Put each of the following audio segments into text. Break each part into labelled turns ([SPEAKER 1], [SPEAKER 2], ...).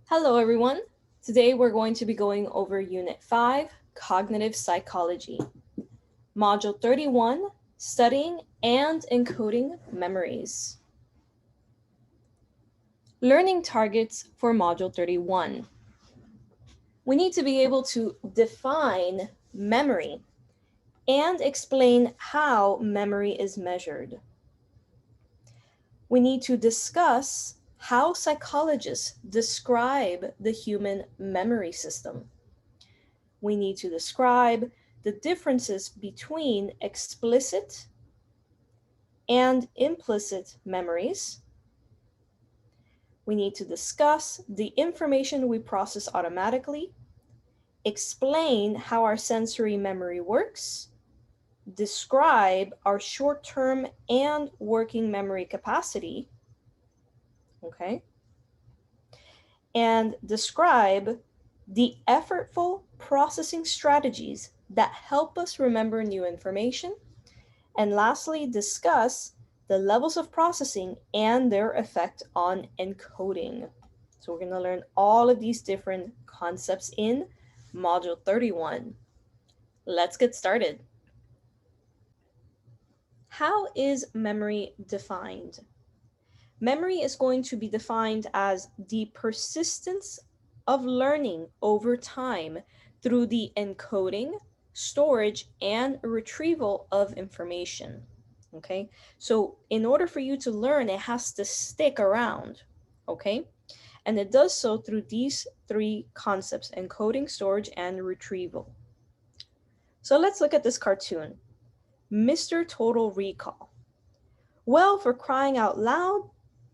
[SPEAKER 1] Hello, everyone. Today we're going to be going over Unit 5, Cognitive Psychology, Module 31, Studying and Encoding Memories. Learning targets for Module 31. We need to be able to define memory and explain how memory is measured. We need to discuss how psychologists describe the human memory system. We need to describe the differences between explicit and implicit memories. We need to discuss the information we process automatically, explain how our sensory memory works, describe our short-term and working memory capacity, okay? And describe the effortful processing strategies that help us remember new information. And lastly, discuss the levels of processing and their effect on encoding. So we're going to learn all of these different concepts in Module 31. Let's get started. How is memory defined? Memory is going to be defined as the persistence of learning over time through the encoding, storage, and retrieval of information. Okay, so in order for you to learn, it has to stick around. Okay, and it does so through these three concepts: encoding, storage, and retrieval. So let's look at this cartoon. Mr. Total Recall. Well, for crying out loud,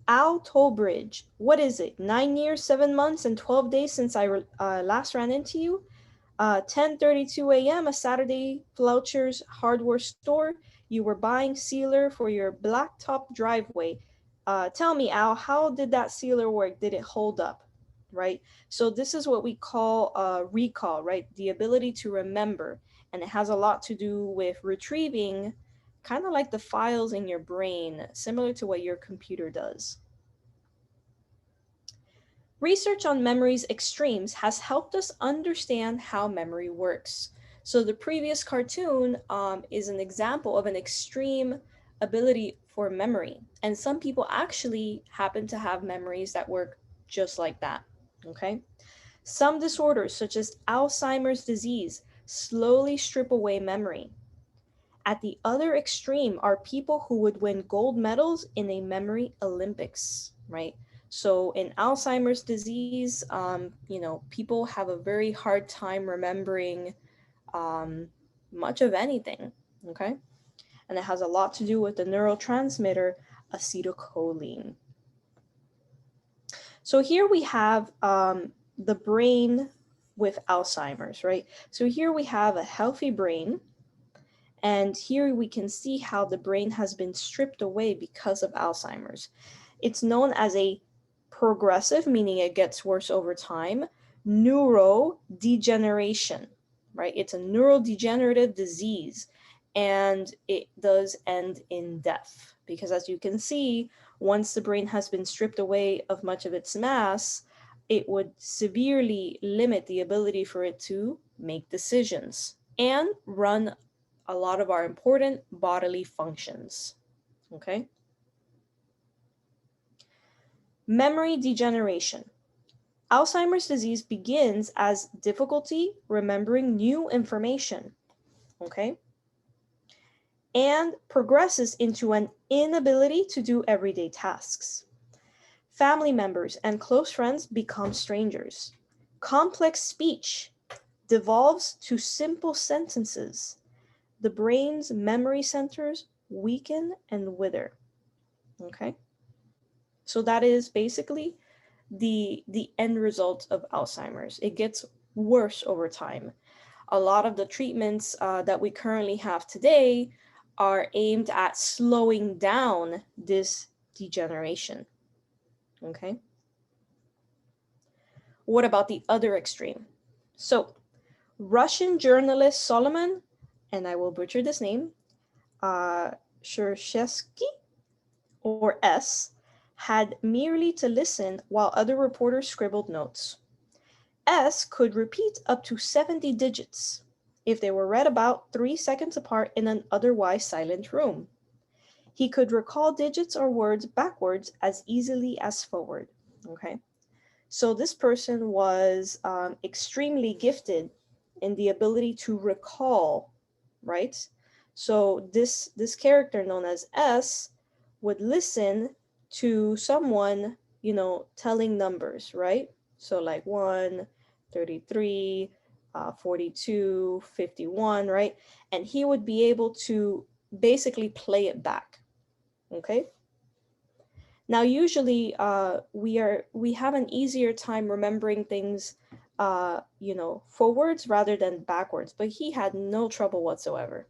[SPEAKER 1] Al Tollbridge, what is it? 9 years, 7 months, and 12 days since I last ran into you? 10:32 a.m., a Saturday, Floucher's hardware store. You were buying sealer for your blacktop driveway. Tell me, Al, how did that sealer work? Did it hold up? Right? So this is what we call recall, right? The ability to remember. And it has a lot to do with retrieving, kind of like the files in your brain, similar to what your computer does. Research on memory's extremes has helped us understand how memory works. So the previous cartoon is an example of an extreme ability for memory. And some people actually happen to have memories that work just like that, okay? Some disorders, such as Alzheimer's disease, slowly strip away memory. At the other extreme are people who would win gold medals in a memory Olympics, right? So in Alzheimer's disease, people have a very hard time remembering much of anything, okay? And it has a lot to do with the neurotransmitter acetylcholine. So here we have the brain with Alzheimer's, right? So here we have a healthy brain. And here we can see how the brain has been stripped away because of Alzheimer's. It's known as a progressive, meaning it gets worse over time, neurodegeneration, right? It's a neurodegenerative disease, and it does end in death. Because as you can see, once the brain has been stripped away of much of its mass, it would severely limit the ability for it to make decisions and run a lot of our important bodily functions, okay? Memory degeneration. Alzheimer's disease begins as difficulty remembering new information, okay? And progresses into an inability to do everyday tasks. Family members and close friends become strangers. Complex speech devolves to simple sentences. The brain's memory centers weaken and wither. Okay? So that is basically the end result of Alzheimer's. It gets worse over time. A lot of the treatments that we currently have today are aimed at slowing down this degeneration. Okay? What about the other extreme? So, Russian journalist Solomon, and I will butcher this name, Shershesky, or S, had merely to listen while other reporters scribbled notes. S could repeat up to 70 digits if they were read about 3 seconds apart in an otherwise silent room. He could recall digits or words backwards as easily as forward. Okay. So this person was extremely gifted in the ability to recall, right? So this character known as S would listen to someone, telling numbers, right? So like 1, 33, 42, 51, right? And he would be able to basically play it back, okay? Now, usually we have an easier time remembering things, forwards rather than backwards, but he had no trouble whatsoever.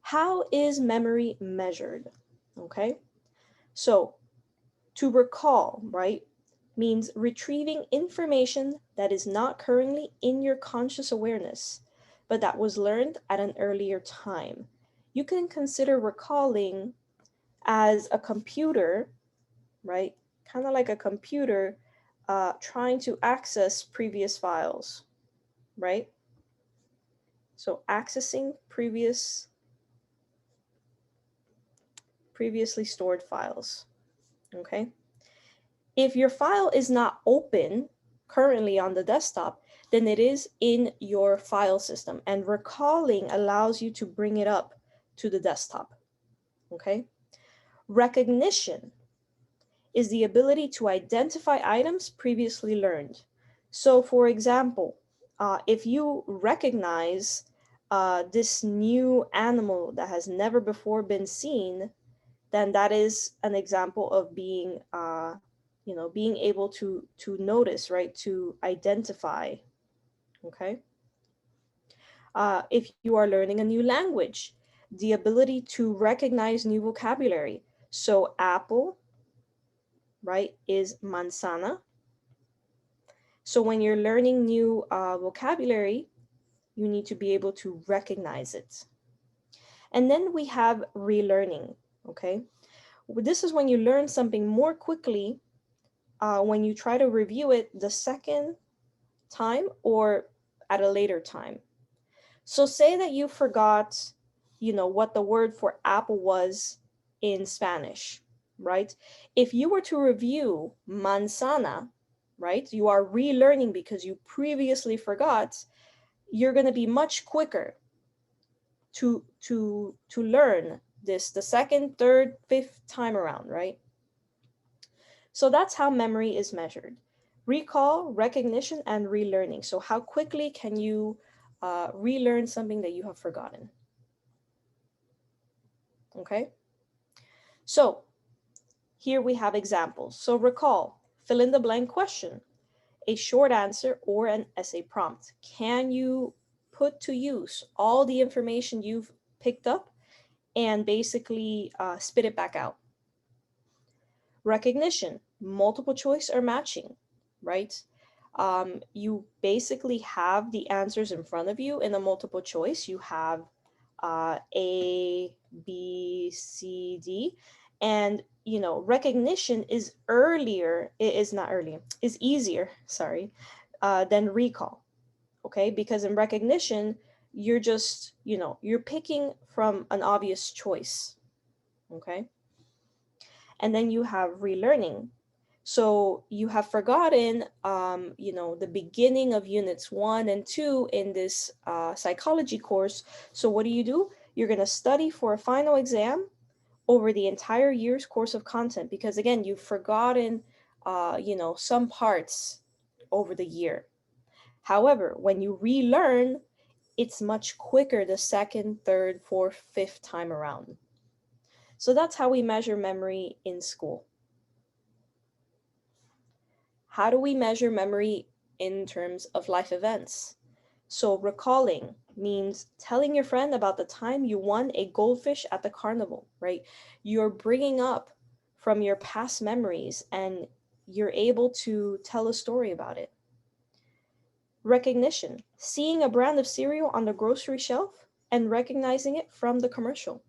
[SPEAKER 1] How is memory measured? Okay, so to recall, right, means retrieving information that is not currently in your conscious awareness, but that was learned at an earlier time. You can consider recalling as a computer, right? Kind of like a computer trying to access previous files, right? So accessing previously stored files, okay? If your file is not open currently on the desktop, then it is in your file system, and recalling allows you to bring it up to the desktop, okay? Recognition is the ability to identify items previously learned. So for example, if you recognize this new animal that has never before been seen, then that is an example of being able to notice, right? To identify, okay? If you are learning a new language, the ability to recognize new vocabulary. So apple, right, is manzana. So when you're learning new vocabulary, you need to be able to recognize it. And then we have relearning, okay? This is when you learn something more quickly when you try to review it the second time or at a later time. So say that you forgot, what the word for apple was in Spanish, right? If you were to review manzana, right, you are relearning because you previously forgot, you're going to be much quicker to learn this the second, third, fifth time around, right? So that's how memory is measured. Recall, recognition, and relearning. So how quickly can you relearn something that you have forgotten? Okay? So here we have examples. So recall, fill in the blank question, a short answer, or an essay prompt. Can you put to use all the information you've picked up and basically spit it back out? Recognition, multiple choice or matching, right? You basically have the answers in front of you in a multiple choice. You have A, B, C, D, and recognition is easier, sorry, than recall. Okay, because in recognition, you're just, you're picking from an obvious choice. Okay. And then you have relearning. So you have forgotten, the beginning of units 1 and 2 in this psychology course. So what do? You're going to study for a final exam over the entire year's course of content, because again, you've forgotten, some parts over the year. However, when you relearn, it's much quicker the second, third, fourth, fifth time around. So that's how we measure memory in school. How do we measure memory in terms of life events? So recalling means telling your friend about the time you won a goldfish at the carnival, right? You're bringing up from your past memories and you're able to tell a story about it. Recognition, seeing a brand of cereal on the grocery shelf and recognizing it from the commercial.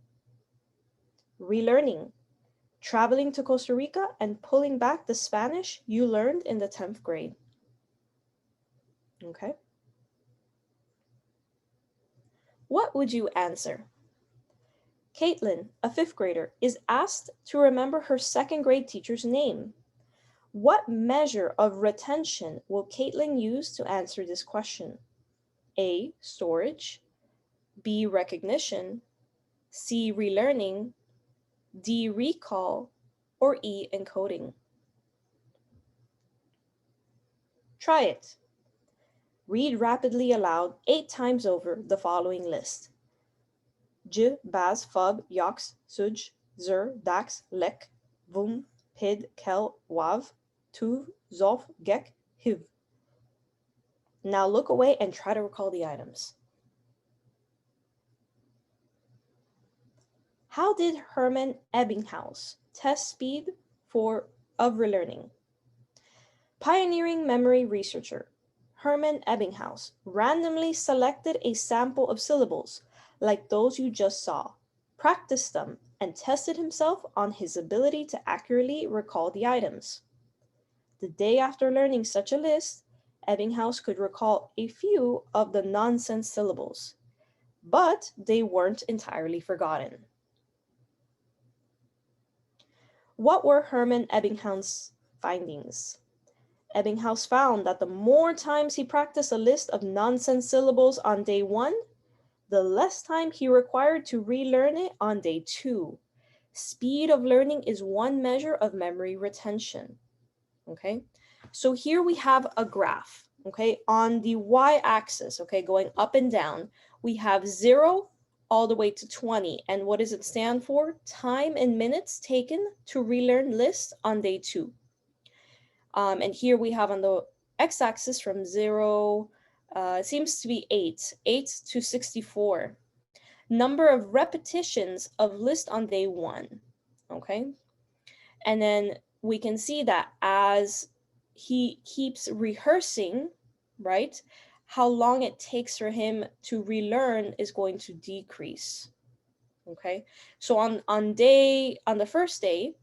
[SPEAKER 1] relearning, traveling to Costa Rica and pulling back the Spanish you learned in the 10th grade. Okay. What would you answer? Caitlin, a 5th grader, is asked to remember her 2nd grade teacher's name. What measure of retention will Caitlin use to answer this question? A, storage, B, recognition, C, relearning, D, recall, or E, encoding. Try it. Read rapidly aloud 8 times over the following list. J, baz, fub, yox, suj, zur, dax, lek, vum, pid, kel, wav, tuv, zof, gek, hiv. Now look away and try to recall the items. How did Hermann Ebbinghaus test speed of relearning? Pioneering memory researcher Hermann Ebbinghaus randomly selected a sample of syllables, like those you just saw, practiced them, and tested himself on his ability to accurately recall the items. The day after learning such a list, Ebbinghaus could recall a few of the nonsense syllables, but they weren't entirely forgotten. What were Hermann Ebbinghaus' findings? Ebbinghaus found that the more times he practiced a list of nonsense syllables on day 1, the less time he required to relearn it on day 2. Speed of learning is one measure of memory retention. Okay, so here we have a graph. Okay, on the y-axis, okay, going up and down, we have 0 all the way to 20. And what does it stand for? Time in minutes taken to relearn lists on day 2. And here we have on the x-axis from 0, it seems to be 8 to 64. Number of repetitions of list on day 1, okay? And then we can see that as he keeps rehearsing, right, how long it takes for him to relearn is going to decrease, okay? So on the first day,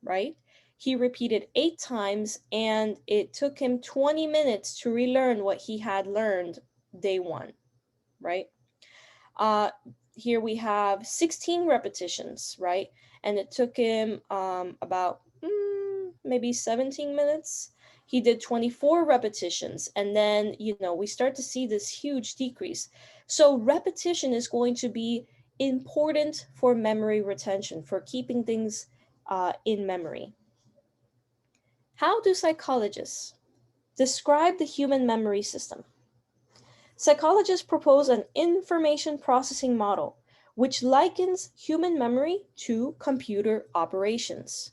[SPEAKER 1] right, he repeated 8 times and it took him 20 minutes to relearn what he had learned day 1, right? Here we have 16 repetitions, right? And it took him about maybe 17 minutes. He did 24 repetitions, and then, we start to see this huge decrease. So repetition is going to be important for memory retention, for keeping things in memory. How do psychologists describe the human memory system? Psychologists propose an information processing model which likens human memory to computer operations.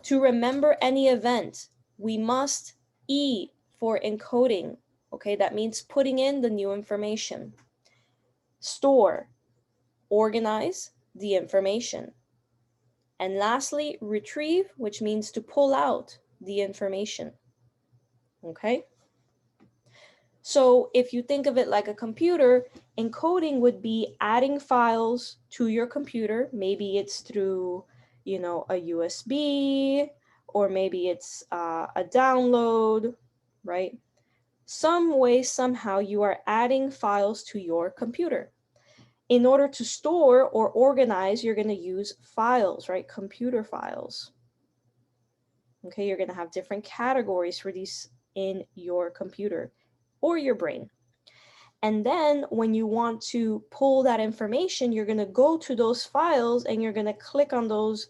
[SPEAKER 1] To remember any event, we must E for encoding. Okay, that means putting in the new information. Store, organize the information. And lastly, retrieve, which means to pull out the information. Okay? So if you think of it like a computer, encoding would be adding files to your computer. Maybe it's through, a USB, or maybe it's a download, right? Some way, somehow, you are adding files to your computer. In order to store or organize, you're going to use files, right? Computer files. Okay, you're going to have different categories for these in your computer or your brain. And then when you want to pull that information, you're going to go to those files and you're going to click on those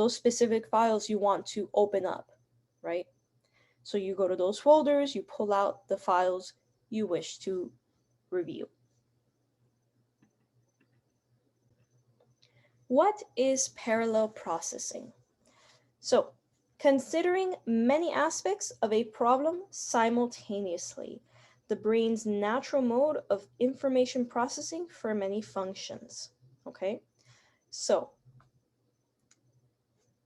[SPEAKER 1] specific files you want to open up, right? So you go to those folders, you pull out the files you wish to review. What is parallel processing? So, considering many aspects of a problem simultaneously, the brain's natural mode of information processing for many functions, okay? So,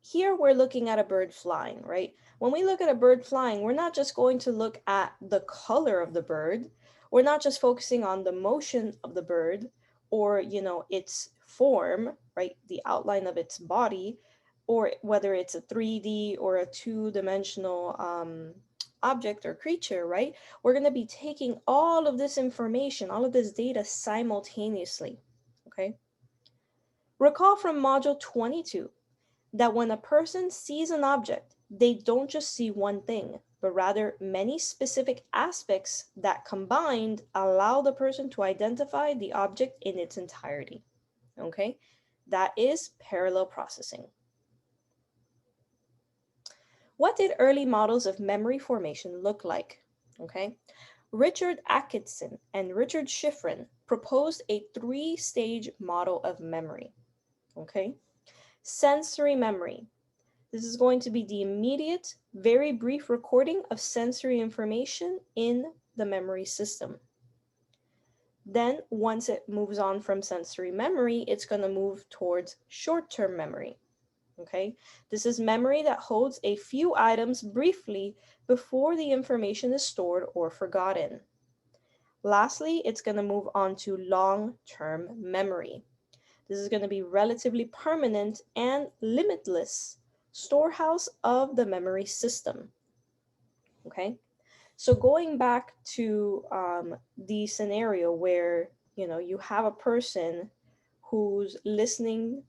[SPEAKER 1] here we're looking at a bird flying, right? When we look at a bird flying, we're not just going to look at the color of the bird. We're not just focusing on the motion of the bird. or, its form, right? The outline of its body, or whether it's a 3D or a two-dimensional object or creature, right? We're going to be taking all of this information, all of this data simultaneously, okay? Recall from module 22 that when a person sees an object, they don't just see one thing, but rather many specific aspects that combined allow the person to identify the object in its entirety. Okay? That is parallel processing. What did early models of memory formation look like? Okay? Richard Atkinson and Richard Schifrin proposed a three-stage model of memory. Okay? Sensory memory. This is going to be the immediate, very brief recording of sensory information in the memory system. Then, once it moves on from sensory memory, it's going to move towards short-term memory. Okay, this is memory that holds a few items briefly before the information is stored or forgotten. Lastly, it's going to move on to long-term memory. This is going to be relatively permanent and limitless storehouse of the memory system. Okay, so going back to the scenario where you have a person who's listening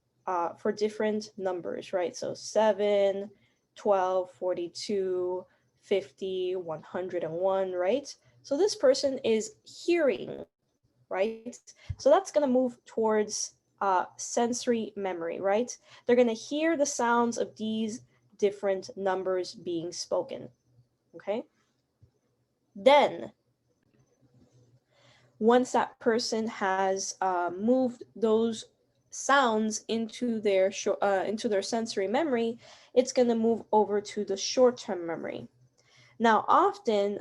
[SPEAKER 1] for different numbers, right? So 7, 12, 42, 50, 101, right? So this person is hearing, right? So that's going to move towards sensory memory, right? They're going to hear the sounds of these different numbers being spoken, okay? Then, once that person has moved those sounds into their sensory memory, it's going to move over to the short-term memory. Now, often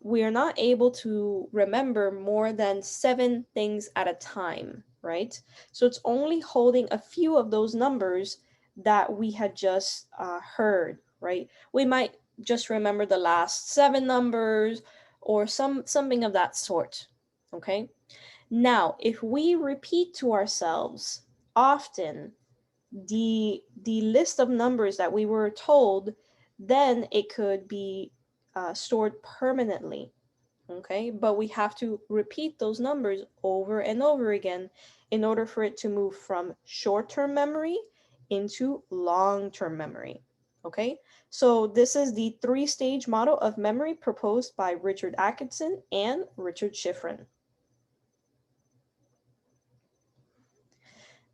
[SPEAKER 1] we are not able to remember more than 7 things at a time, right? So it's only holding a few of those numbers that we had just heard, right? We might just remember the last 7 numbers or something of that sort, okay? Now, if we repeat to ourselves often the list of numbers that we were told, then it could be stored permanently, okay? But we have to repeat those numbers over and over again in order for it to move from short-term memory into long-term memory, okay? So this is the three-stage model of memory proposed by Richard Atkinson and Richard Schifrin.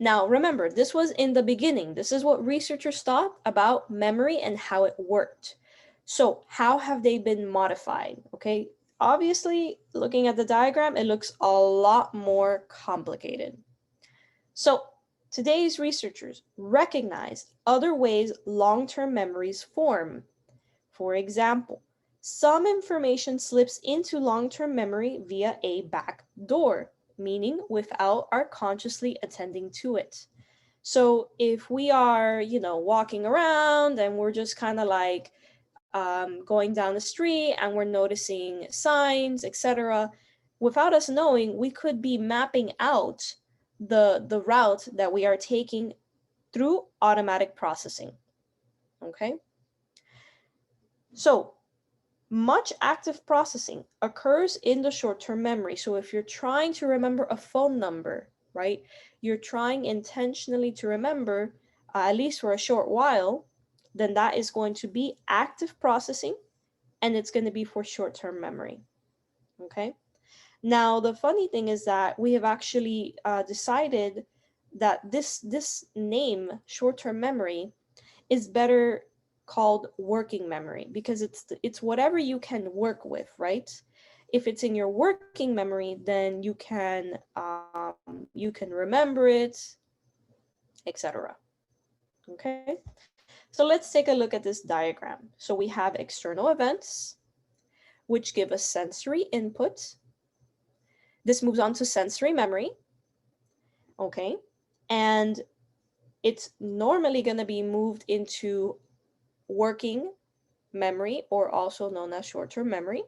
[SPEAKER 1] Now, remember, this was in the beginning. This is what researchers thought about memory and how it worked. So how have they been modified? Okay, obviously, looking at the diagram, it looks a lot more complicated. So today's researchers recognized other ways long-term memories form. For example, some information slips into long-term memory via a back door, meaning without our consciously attending to it. So if we are, walking around and we're just kind of like going down the street and we're noticing signs, etc., without us knowing, we could be mapping out the route that we are taking through automatic processing. Okay? So much active processing occurs in the short-term memory. So if you're trying to remember a phone number, right, you're trying intentionally to remember, at least for a short while, then that is going to be active processing, and it's going to be for short-term memory. Okay. Now, the funny thing is that we have actually decided that this name, short-term memory, is better called working memory because it's whatever you can work with, right? If it's in your working memory, then you can remember it, etc. Okay, so let's take a look at this diagram. So we have external events, which give us sensory input. This moves on to sensory memory. Okay, and it's normally going to be moved into working memory, or also known as short-term memory.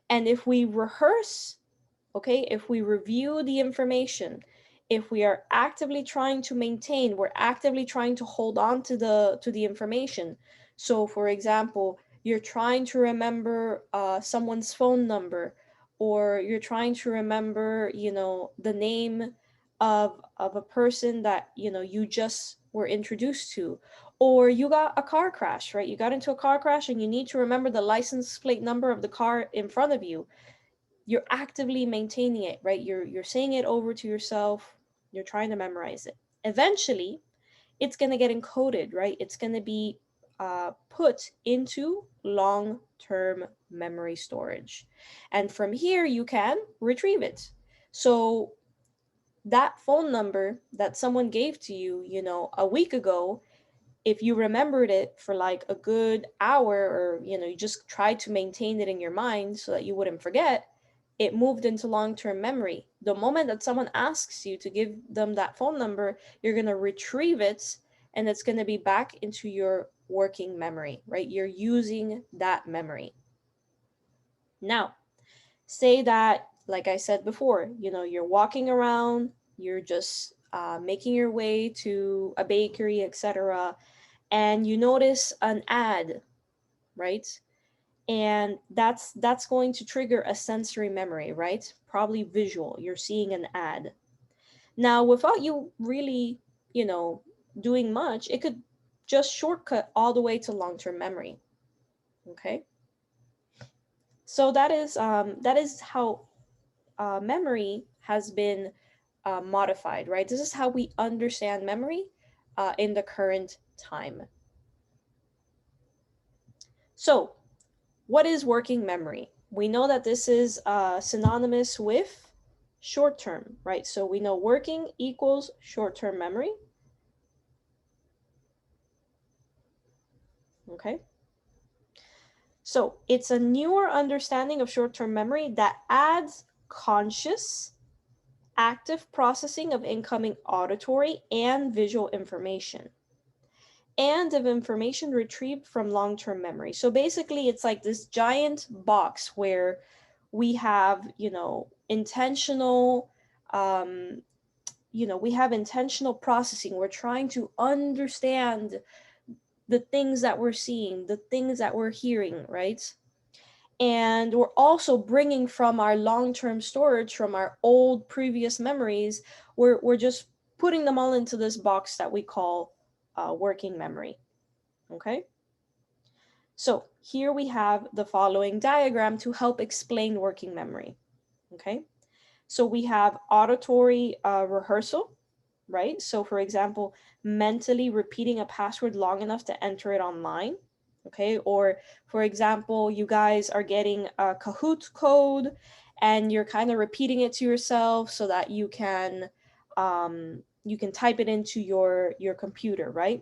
[SPEAKER 1] And if we rehearse, okay, if we review the information if we are actively trying to maintain, we're actively trying to hold on to the information. So for example, you're trying to remember someone's phone number, or you're trying to remember, the name of a person that, you just were introduced to, or you got a car crash, right? You got into a car crash and you need to remember the license plate number of the car in front of you. You're actively maintaining it, right? You're saying it over to yourself. You're trying to memorize it. Eventually, it's going to get encoded, right? It's going to be put into long-term memory storage. And from here, you can retrieve it. So that phone number that someone gave to you, a week ago, if you remembered it for like a good hour, or you just tried to maintain it in your mind so that you wouldn't forget, it moved into long-term memory. The moment that someone asks you to give them that phone number, you're going to retrieve it, and it's going to be back into your working memory, right? You're using that memory. Now, say that, like I said before, you're walking around, you're just making your way to a bakery, etc., and you notice an ad, right? And that's going to trigger a sensory memory, right? Probably visual. You're seeing an ad. Now, without you really, doing much, it could just shortcut all the way to long-term memory. Okay? So that is how memory has been modified, right? This is how we understand memory in the current time. So, what is working memory? We know that this is synonymous with short term, right? So we know working equals short term memory. Okay. So it's a newer understanding of short term memory that adds conscious, active processing of incoming auditory and visual information, and of information retrieved from long-term memory. So basically it's like this giant box where we have, intentional we have intentional processing. We're trying to understand the things that we're seeing, the things that we're hearing, right? And we're also bringing from our long-term storage, from our old previous memories, we're just putting them all into this box that we call working memory. Okay, so here we have the following diagram to help explain working memory. Okay, so we have auditory rehearsal, right? So for example, mentally repeating a password long enough to enter it online. Okay, or for example, you guys are getting a Kahoot code and you're kind of repeating it to yourself so that you can type it into your computer, right?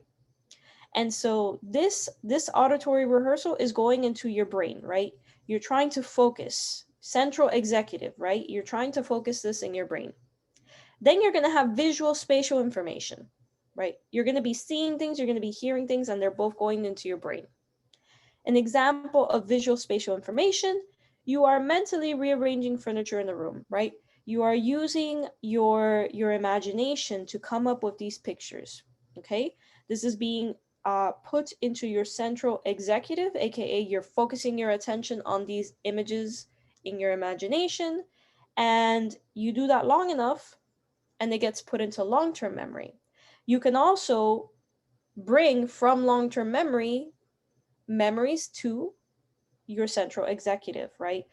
[SPEAKER 1] And so this auditory rehearsal is going into your brain, right? You're trying to focus, central executive, right? You're trying to focus this in your brain. Then you're going to have visual spatial information, right? You're going to be seeing things, you're going to be hearing things, and they're both going into your brain. An example of visual spatial information, you are mentally rearranging furniture in the room, right? You are using your imagination to come up with these pictures, okay? This is being put into your central executive, aka you're focusing your attention on these images in your imagination, and you do that long enough and it gets put into long-term memory. You can also bring from long-term memory memories to your central executive, right?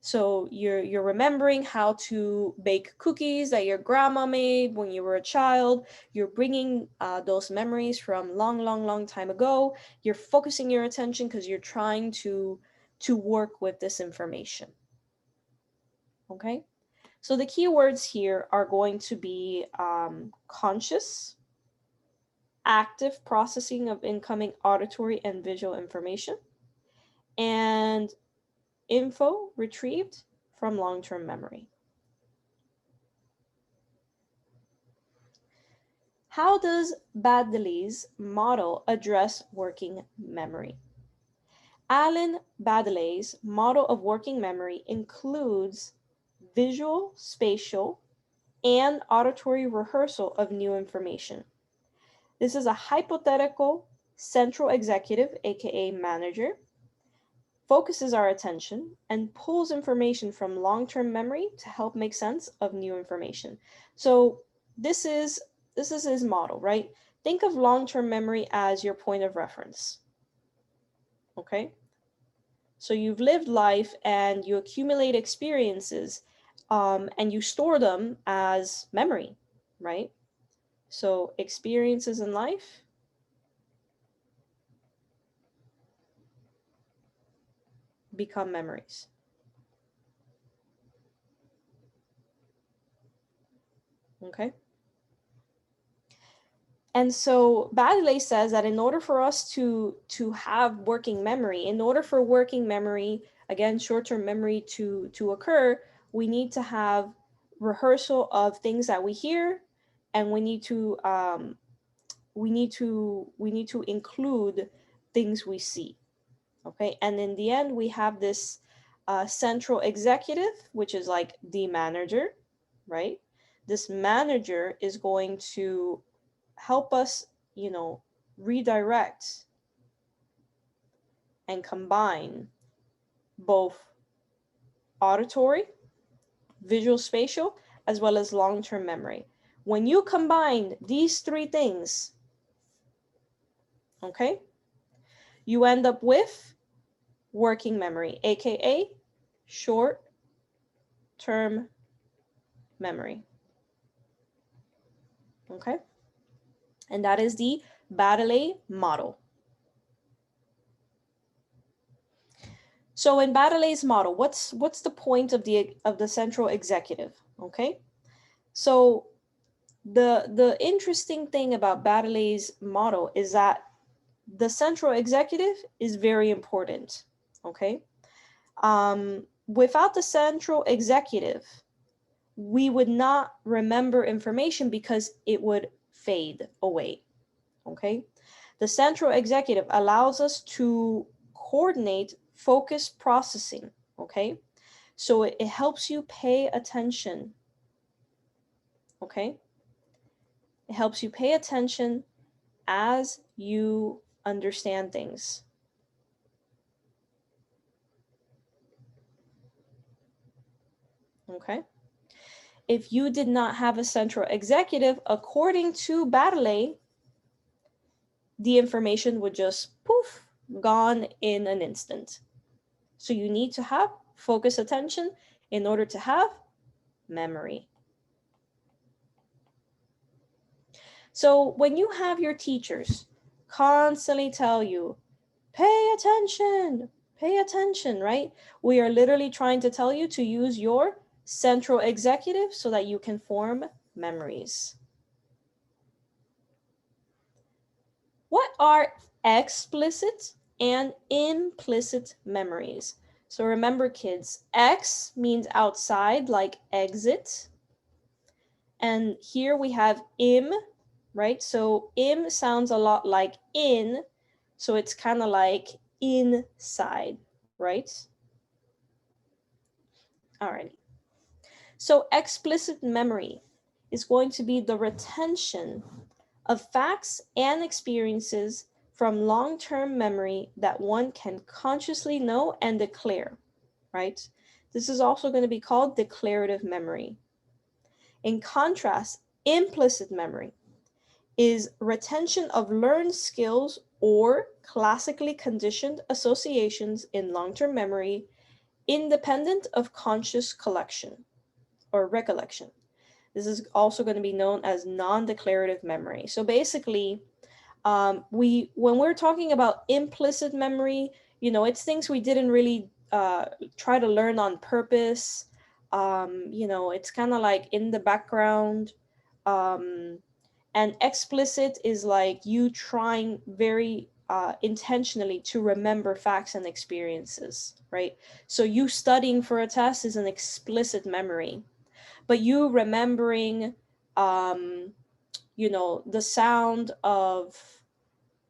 [SPEAKER 1] So you're remembering how to bake cookies that your grandma made when you were a child. You're bringing those memories from long time ago. You're focusing your attention because you're trying to work with this information. Okay, so the keywords here are going to be conscious, active processing of incoming auditory and visual information, and info retrieved from long-term memory. How does Baddeley's model address working memory? Alan Baddeley's model of working memory includes visual spatial and auditory rehearsal of new information. This is a hypothetical central executive, aka manager, focuses our attention and pulls information from long-term memory to help make sense of new information. So this is his model, right? Think of long-term memory as your point of reference. Okay? So you've lived life and you accumulate experiences, and you store them as memory, right? So experiences in life become memories. Okay? And so Baddeley says that in order for us to have working memory, in order for working memory, again, short-term memory to occur, we need to have rehearsal of things that we hear, and we need to include things we see. Okay, and in the end, we have this central executive, which is like the manager, right? This manager is going to help us, redirect and combine both auditory, visual spatial, as well as long-term memory. When you combine these three things, okay, you end up with working memory, aka short-term memory. Okay, and that is the Baddeley model. So in Baddeley's model, what's the point of the central executive? Okay, so the interesting thing about Baddeley's model is that the central executive is very important. Okay, without the central executive, we would not remember information because it would fade away. Okay, the central executive allows us to coordinate focus processing. Okay, so it helps you pay attention. Okay, it helps you pay attention as you understand things. Okay, if you did not have a central executive, according to Baddeley, the information would just poof, gone in an instant. So you need to have focus attention in order to have memory. So when you have your teachers constantly tell you, pay attention, right? We are literally trying to tell you to use your central executive so that you can form memories. What are explicit and implicit memories? So remember, kids, X means outside, like exit. And here we have im, right? So im sounds a lot like in, so it's kind of like inside, right? Alrighty. So explicit memory is going to be the retention of facts and experiences from long-term memory that one can consciously know and declare, right? This is also going to be called declarative memory. In contrast, implicit memory is retention of learned skills or classically conditioned associations in long-term memory, independent of conscious collection or recollection. This is also going to be known as non-declarative memory. So basically, when we're talking about implicit memory, it's things we didn't really try to learn on purpose. It's kind of like in the background. And explicit is like you trying very intentionally to remember facts and experiences, right? So you studying for a test is an explicit memory, but you remembering, the sound of,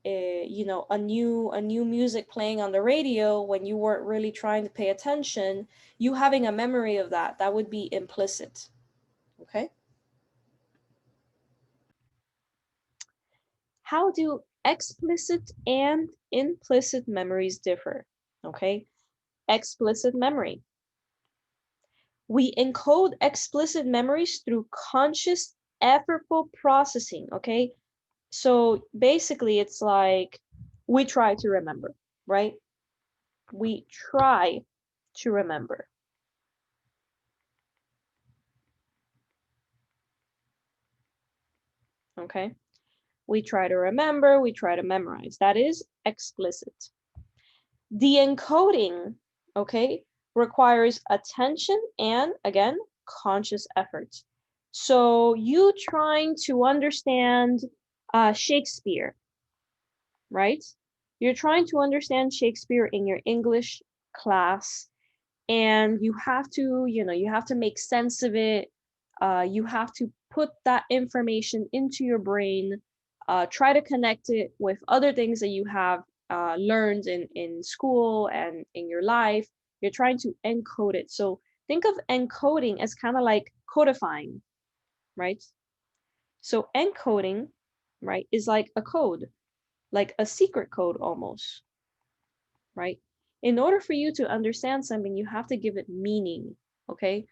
[SPEAKER 1] a new music playing on the radio when you weren't really trying to pay attention, you having a memory of that would be implicit. Okay. How do explicit and implicit memories differ? Okay, explicit memory. We encode explicit memories through conscious, effortful processing. Okay, so basically, it's like we try to remember, right? We try to remember. Okay, we try to remember, we try to memorize. That is explicit. The encoding, okay, requires attention and, again, conscious effort. So you trying to understand Shakespeare, right? You're trying to understand Shakespeare in your English class, and you have to, you have to make sense of it. You have to put that information into your brain, try to connect it with other things that you have learned in school and in your life. You're trying to encode it. So think of encoding as kind of like codifying, right? So encoding, right, is like a code, like a secret code almost, right? In order for you to understand something, you have to give it meaning, okay?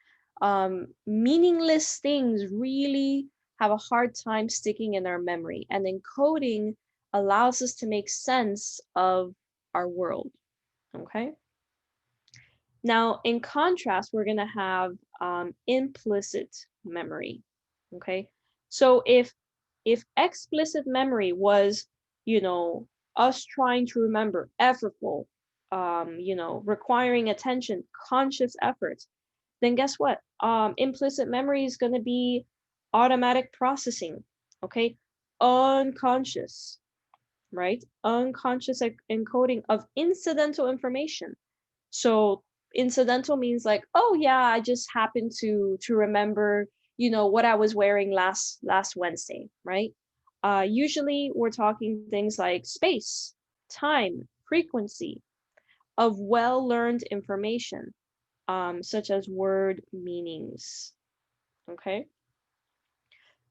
[SPEAKER 1] Meaningless things really have a hard time sticking in our memory, and encoding allows us to make sense of our world, okay? Now, in contrast, we're going to have implicit memory, okay? So if explicit memory was, you know, us trying to remember, effortful, requiring attention, conscious effort, then guess what? Implicit memory is going to be automatic processing, okay? Unconscious, right? Unconscious encoding of incidental information. So incidental means like, oh yeah, I just happened to remember, what I was wearing last Wednesday, right? Usually we're talking things like space, time, frequency of well-learned information, such as word meanings. Okay.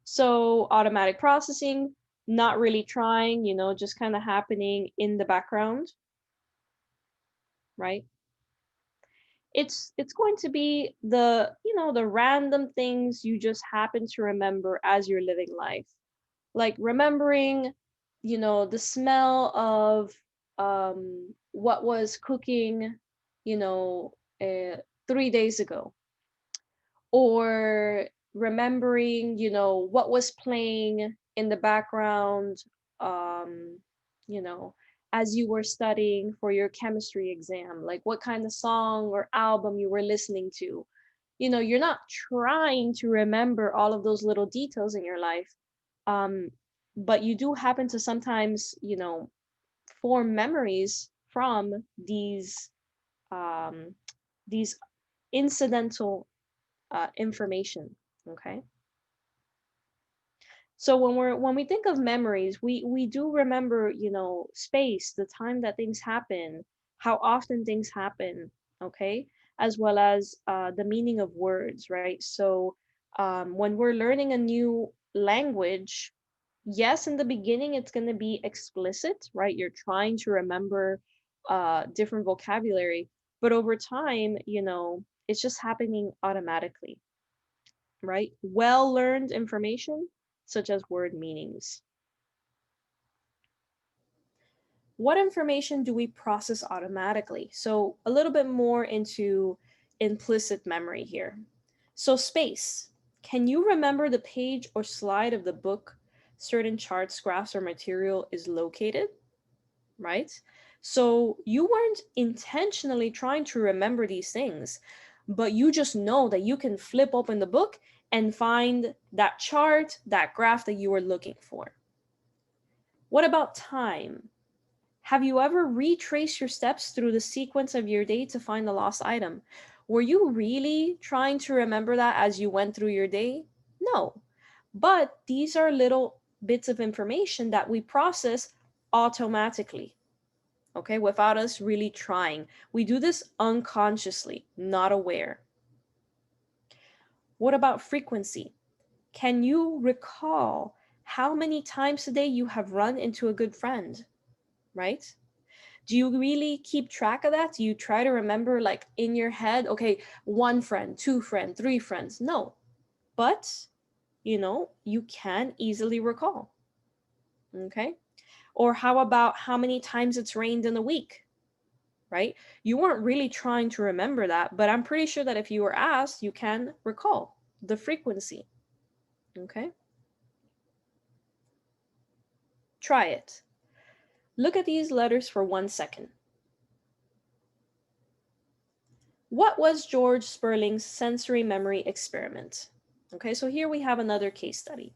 [SPEAKER 1] So automatic processing, not really trying, just kind of happening in the background, right? It's going to be the random things you just happen to remember as you're living life, like remembering the smell of what was cooking you know 3 days ago, or remembering what was playing in the background, um you know as you were studying for your chemistry exam, like what kind of song or album you were listening to. You're not trying to remember all of those little details in your life, um but you do happen to sometimes form memories from um these incidental information. Okay. So when we think of memories, we do remember, space, the time that things happen, how often things happen, okay, as well as the meaning of words, right? So when we're learning a new language, yes, in the beginning it's going to be explicit, right? You're trying to remember different vocabulary, but over time, it's just happening automatically, right? Well learned information, such as word meanings. What information do we process automatically? So, a little bit more into implicit memory here. So, space. Can you remember the page or slide of the book certain charts, graphs, or material is located? Right? So, you weren't intentionally trying to remember these things, but you just know that you can flip open the book and find that chart, that graph that you were looking for. What about time? Have you ever retraced your steps through the sequence of your day to find the lost item? Were you really trying to remember that as you went through your day? No. But these are little bits of information that we process automatically, okay, without us really trying. We do this unconsciously, not aware. What about frequency? Can you recall how many times a day you have run into a good friend, right? Do you really keep track of that? Do you try to remember like in your head, okay, one friend, two friend, three friends? No. But, you can easily recall. Okay? Or how about how many times it's rained in a week? Right? You weren't really trying to remember that, but I'm pretty sure that if you were asked, you can recall the frequency. Okay? Try it. Look at these letters for 1 second. What was George Sperling's sensory memory experiment? Okay, so here we have another case study.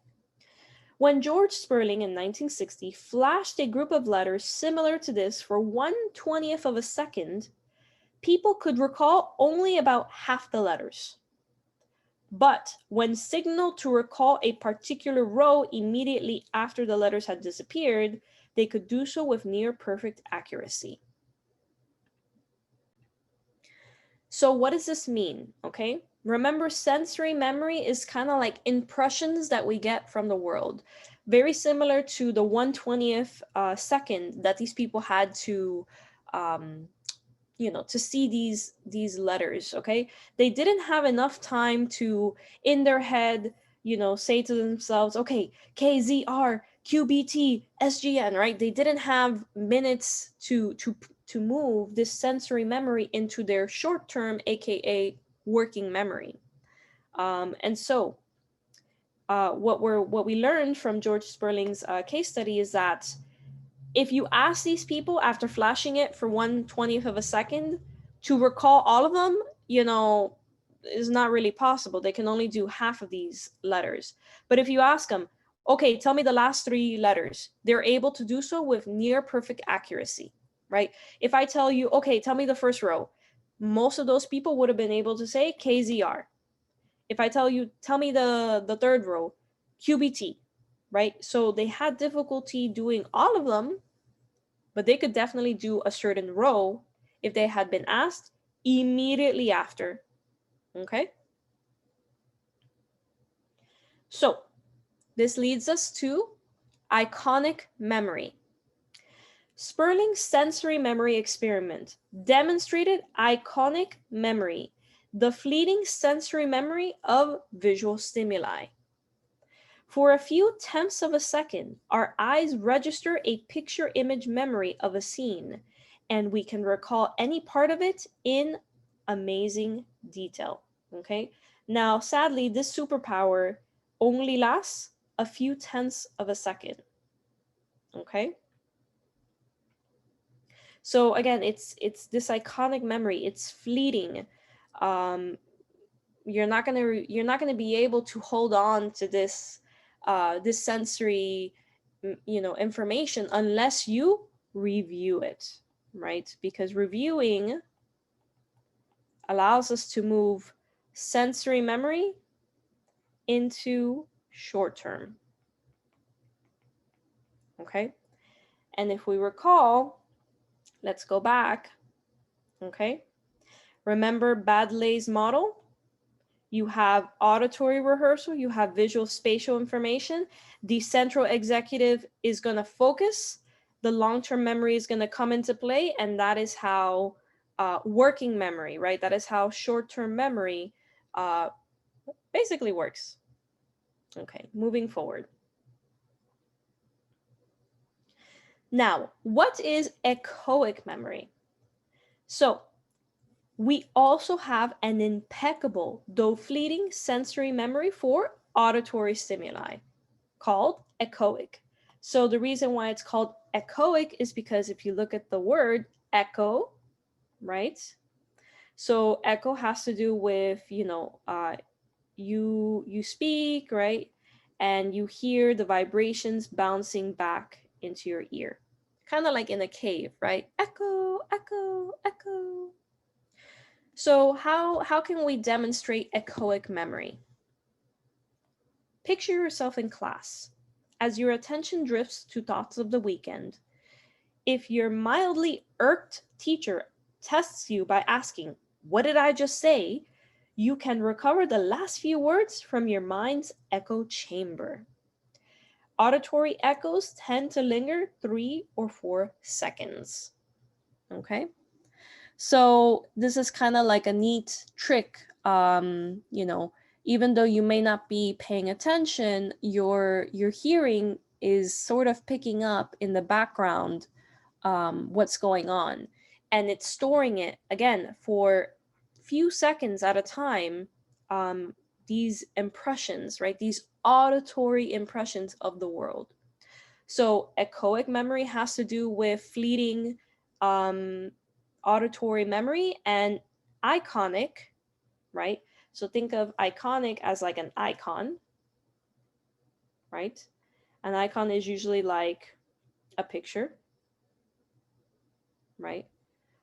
[SPEAKER 1] When George Sperling in 1960 flashed a group of letters similar to this for 1/20th of a second, people could recall only about half the letters. But when signaled to recall a particular row immediately after the letters had disappeared, they could do so with near perfect accuracy. So what does this mean? Okay, remember, sensory memory is kind of like impressions that we get from the world, very similar to the 1/20th second that these people had to um, to see these letters. Okay, they didn't have enough time to in their head say to themselves, okay, KZR QBT SGN, right? They didn't have minutes to move this sensory memory into their short term, aka working memory. And so what we learned from George Sperling's case study is that if you ask these people after flashing it for 1/20th of a second to recall all of them, is not really possible. They can only do half of these letters. But if you ask them, okay, tell me the last three letters, they're able to do so with near perfect accuracy, right? If I tell you, okay, tell me the first row, most of those people would have been able to say KZR. If I tell you, tell me the third row, QBT, right? So they had difficulty doing all of them, but they could definitely do a certain row if they had been asked immediately after. Okay? So this leads us to iconic memory. Sperling's sensory memory experiment demonstrated iconic memory, the fleeting sensory memory of visual stimuli. For a few tenths of a second, our eyes register a picture image memory of a scene, and we can recall any part of it in amazing detail. Okay? Now, sadly, this superpower only lasts a few tenths of a second. Okay? So again, it's this iconic memory. It's fleeting. Um, you're not gonna be able to hold on to this sensory information unless you review it, right? Because reviewing allows us to move sensory memory into short term. Okay, and if we recall, let's go back. Okay, remember Baddeley's model? You have auditory rehearsal, you have visual spatial information. The central executive is going to focus, the long-term memory is going to come into play, and that is how working memory, right? That is how short-term memory basically works. Okay, moving forward. Now, what is echoic memory? So, we also have an impeccable, though fleeting, sensory memory for auditory stimuli called echoic. So the reason why it's called echoic is because if you look at the word echo, right? So echo has to do with, you speak, right? And you hear the vibrations bouncing back into your ear. Kind of like in a cave, right? Echo, echo, echo. So how can we demonstrate echoic memory? Picture yourself in class. As your attention drifts to thoughts of the weekend, if your mildly irked teacher tests you by asking, "What did I just say?" you can recover the last few words from your mind's echo chamber. Auditory echoes tend to linger 3 or 4 seconds. Okay? So this is kind of like a neat trick. Even though you may not be paying attention, your hearing is sort of picking up in the background what's going on, and it's storing it again for few seconds at a time. These impressions, right? These auditory impressions of the world. So echoic memory has to do with fleeting um, auditory memory, and iconic, right? So think of iconic as like an icon, right? An icon is usually like a picture, right?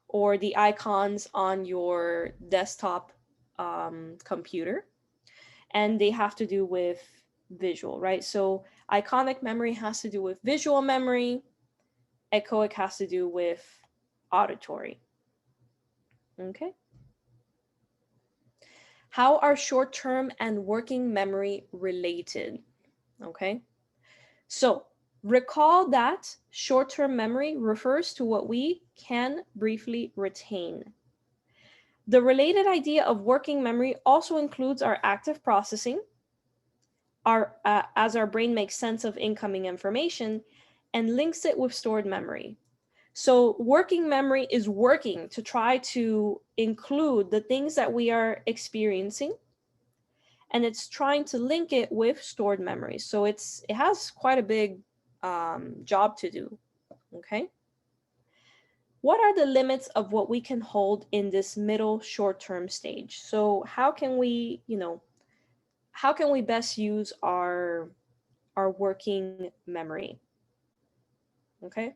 [SPEAKER 1] Or the icons on your desktop computer. And they have to do with visual, right? So iconic memory has to do with visual memory. Echoic has to do with auditory. Okay. How are short-term and working memory related? Okay. So recall that short-term memory refers to what we can briefly retain. The related idea of working memory also includes our active processing, as our brain makes sense of incoming information and links it with stored memory. So working memory is working to try to include the things that we are experiencing, and it's trying to link it with stored memory. So it has quite a big job to do. Okay. What are the limits of what we can hold in this middle short-term stage? So how can we, how can we best use our working memory? Okay.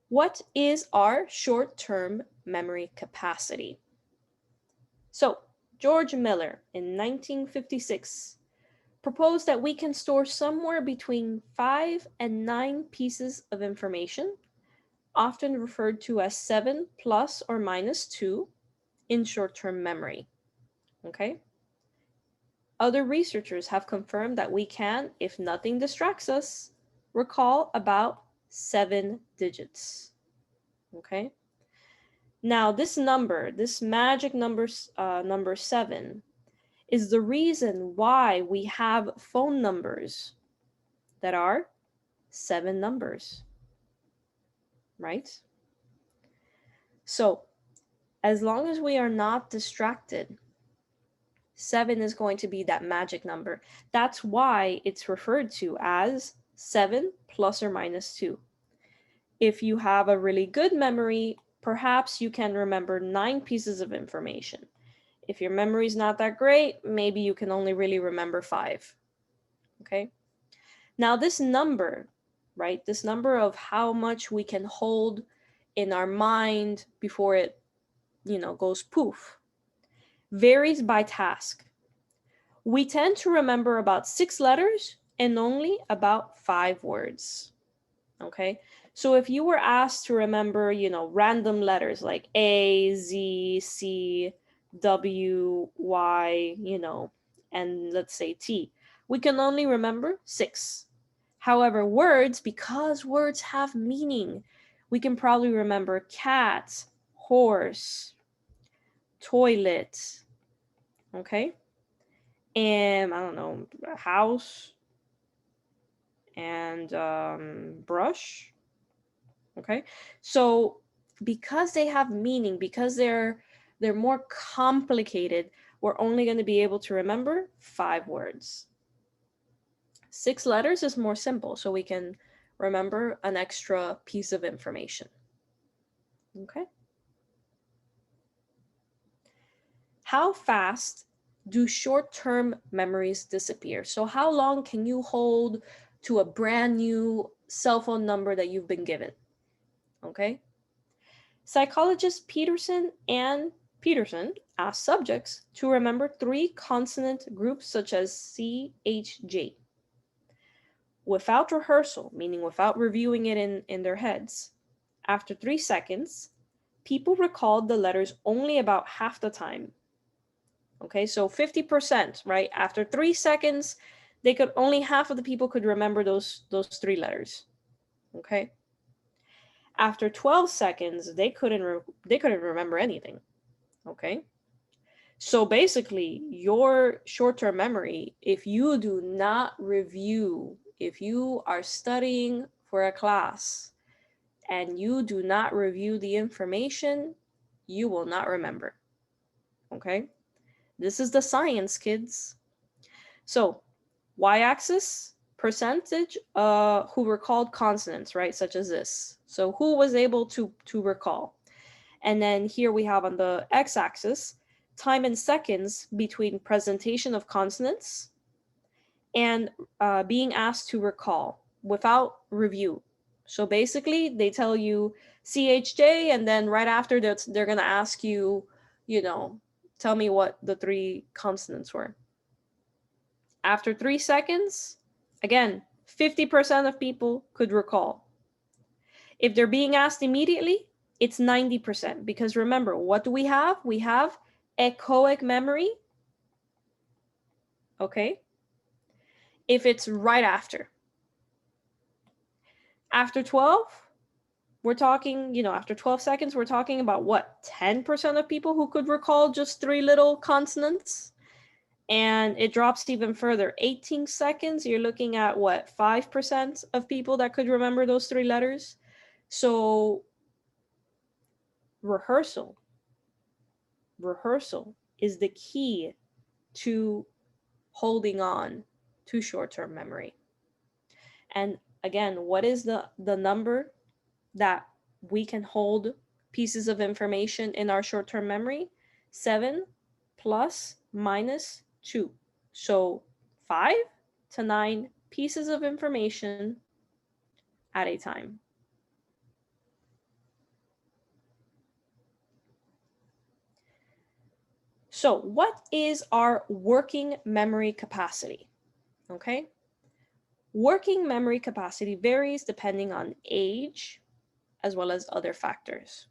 [SPEAKER 1] What is our short-term memory capacity? So George Miller in 1956 proposed that we can store somewhere between 5 and 9 pieces of information, often referred to as 7 plus or minus 2, in short-term memory. Okay? Other researchers have confirmed that we can, if nothing distracts us, recall about 7 digits. Okay? Now, this number, this magic number, number 7, is the reason why we have phone numbers that are 7 numbers, right? So, as long as we are not distracted, 7 is going to be that magic number. That's why it's referred to as 7 plus or minus 2. If you have a really good memory, perhaps you can remember 9 pieces of information. If your memory is not that great, maybe you can only really remember 5. Okay? Now this number, right? This number of how much we can hold in our mind before it, goes poof, varies by task. We tend to remember about 6 letters and only about 5 words. Okay? So if you were asked to remember, random letters like A, Z, C, W, Y, and let's say T, we can only remember 6. However, words, because words have meaning, we can probably remember cat, horse, toilet, okay? And I don't know, house and brush, okay? So because they have meaning, because they're more complicated, we're only going to be able to remember 5 words. 6 letters is more simple, so we can remember an extra piece of information. Okay. How fast do short-term memories disappear? So how long can you hold to a brand new cell phone number that you've been given? Okay. Psychologists Peterson and Peterson asked subjects to remember 3 consonant groups such as C, H, J. Without rehearsal, meaning without reviewing it in their heads, after 3 seconds, people recalled the letters only about half the time. Okay, so 50%, right? After 3 seconds, they could only half of the people could remember those three letters. Okay. After 12 seconds, they couldn't remember anything. Okay. So basically, your short-term memory, if you do not review, if you are studying for a class and you do not review the information, you will not remember. Okay? This is the science, kids. So, y-axis, percentage who recalled consonants, right? Such as this. So who was able to recall? And then here we have on the x-axis, time in seconds between presentation of consonants and being asked to recall without review. So basically, they tell you CHJ, and then right after that, they're going to ask you, you know, tell me what the three consonants were. After 3 seconds, again, 50% of people could recall. If they're being asked immediately, it's 90%. Because remember, what do we have? We have echoic memory. Okay. If it's right after. After 12, we're talking, after 12 seconds, we're talking about what? 10% of people who could recall just three little consonants. And it drops even further. 18 seconds, you're looking at what? 5% of people that could remember those three letters. So rehearsal is the key to holding on to short-term memory. And again, what is the number that we can hold pieces of information in our short-term memory? 7 plus minus 2. So 5 to 9 pieces of information at a time. So what is our working memory capacity? Okay. Working memory capacity varies depending on age as well as other factors.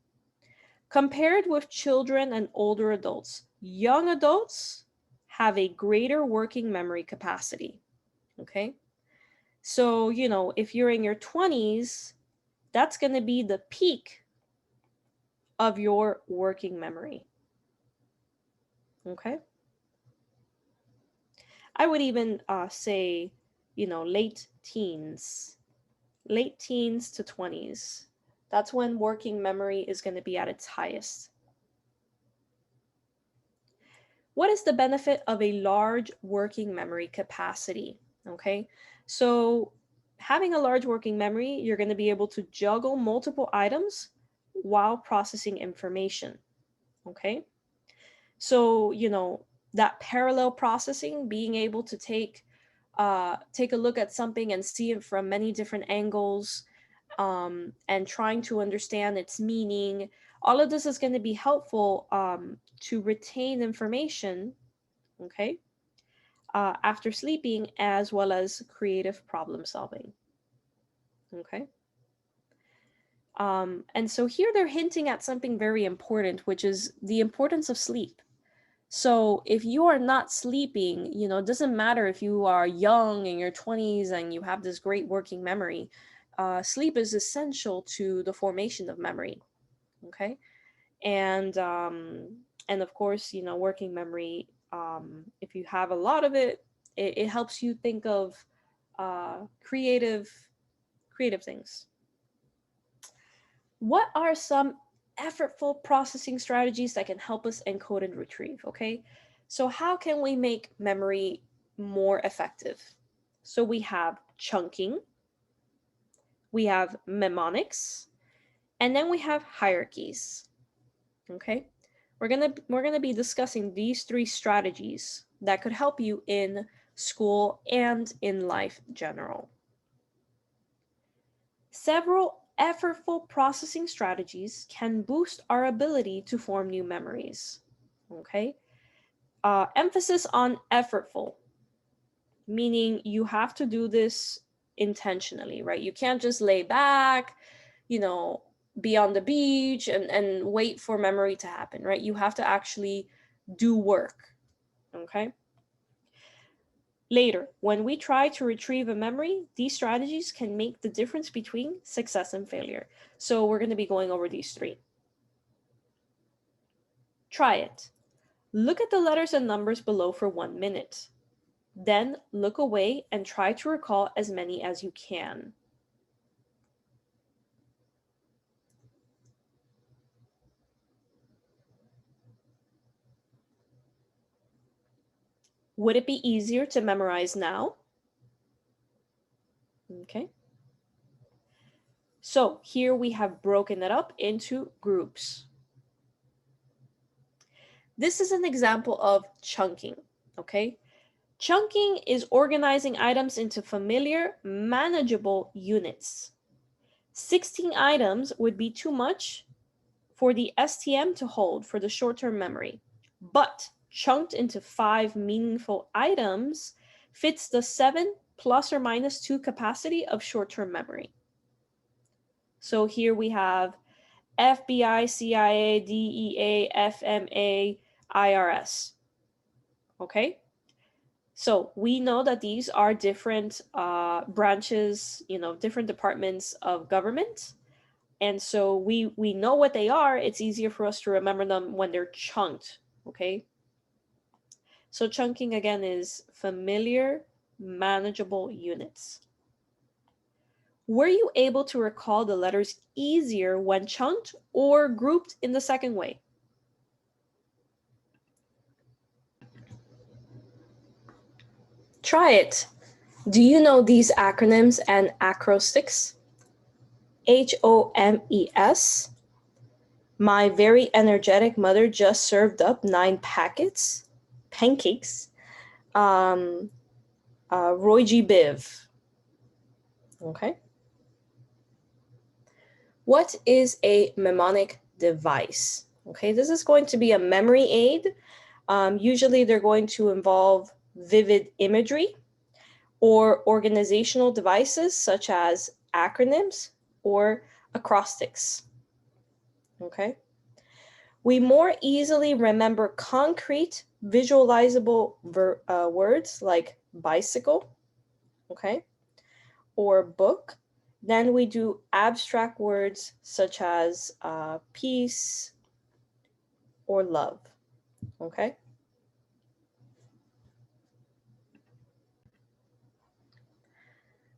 [SPEAKER 1] Compared with children and older adults, young adults have a greater working memory capacity. Okay. So, if you're in your 20s, that's going to be the peak of your working memory. Okay. I would even say, late teens to 20s. That's when working memory is going to be at its highest. What is the benefit of a large working memory capacity? Okay, so having a large working memory, you're going to be able to juggle multiple items while processing information. Okay, so that parallel processing, being able to take a look at something and see it from many different angles, and trying to understand its meaning. All of this is going to be helpful to retain information, okay, after sleeping, as well as creative problem solving. Okay. And so here they're hinting at something very important, which is the importance of sleep. So if you are not sleeping, it doesn't matter if you are young in your 20s and you have this great working memory. Sleep is essential to the formation of memory. Okay. And of course, working memory, if you have a lot of it, it helps you think of creative things. What are some effortful processing strategies that can help us encode and retrieve? Okay, so how can we make memory more effective? So we have chunking, we have mnemonics, and then we have hierarchies. Okay, we're gonna be discussing these three strategies that could help you in school and in life general. Several effortful processing strategies can boost our ability to form new memories. Okay, emphasis on effortful, meaning you have to do this intentionally, right? You can't just lay back, be on the beach and wait for memory to happen, right? You have to actually do work. Okay. Later, when we try to retrieve a memory, these strategies can make the difference between success and failure. So we're going to be going over these three. Try it. Look at the letters and numbers below for 1 minute. Then look away and try to recall as many as you can. Would it be easier to memorize now? Okay. So here we have broken it up into groups. This is an example of chunking, okay? Chunking is organizing items into familiar, manageable units. 16 items would be too much for the STM to hold for the short-term memory, but chunked into 5 meaningful items fits the 7 plus or minus 2 capacity of short-term memory. So here we have FBI, CIA, DEA, FMA, IRS. Okay? So we know that these are different branches, different departments of government. And so we know what they are. It's easier for us to remember them when they're chunked, okay? So chunking, again, is familiar, manageable units. Were you able to recall the letters easier when chunked or grouped in the second way? Try it. Do you know these acronyms and acrostics? HOMES. My very energetic mother just served up 9 pancakes. Roy G. Biv. Okay. What is a mnemonic device? Okay, this is going to be a memory aid. Usually they're going to involve vivid imagery or organizational devices such as acronyms or acrostics. Okay. We more easily remember concrete, visualizable words like bicycle, okay, or book than we do abstract words such as peace or love, okay?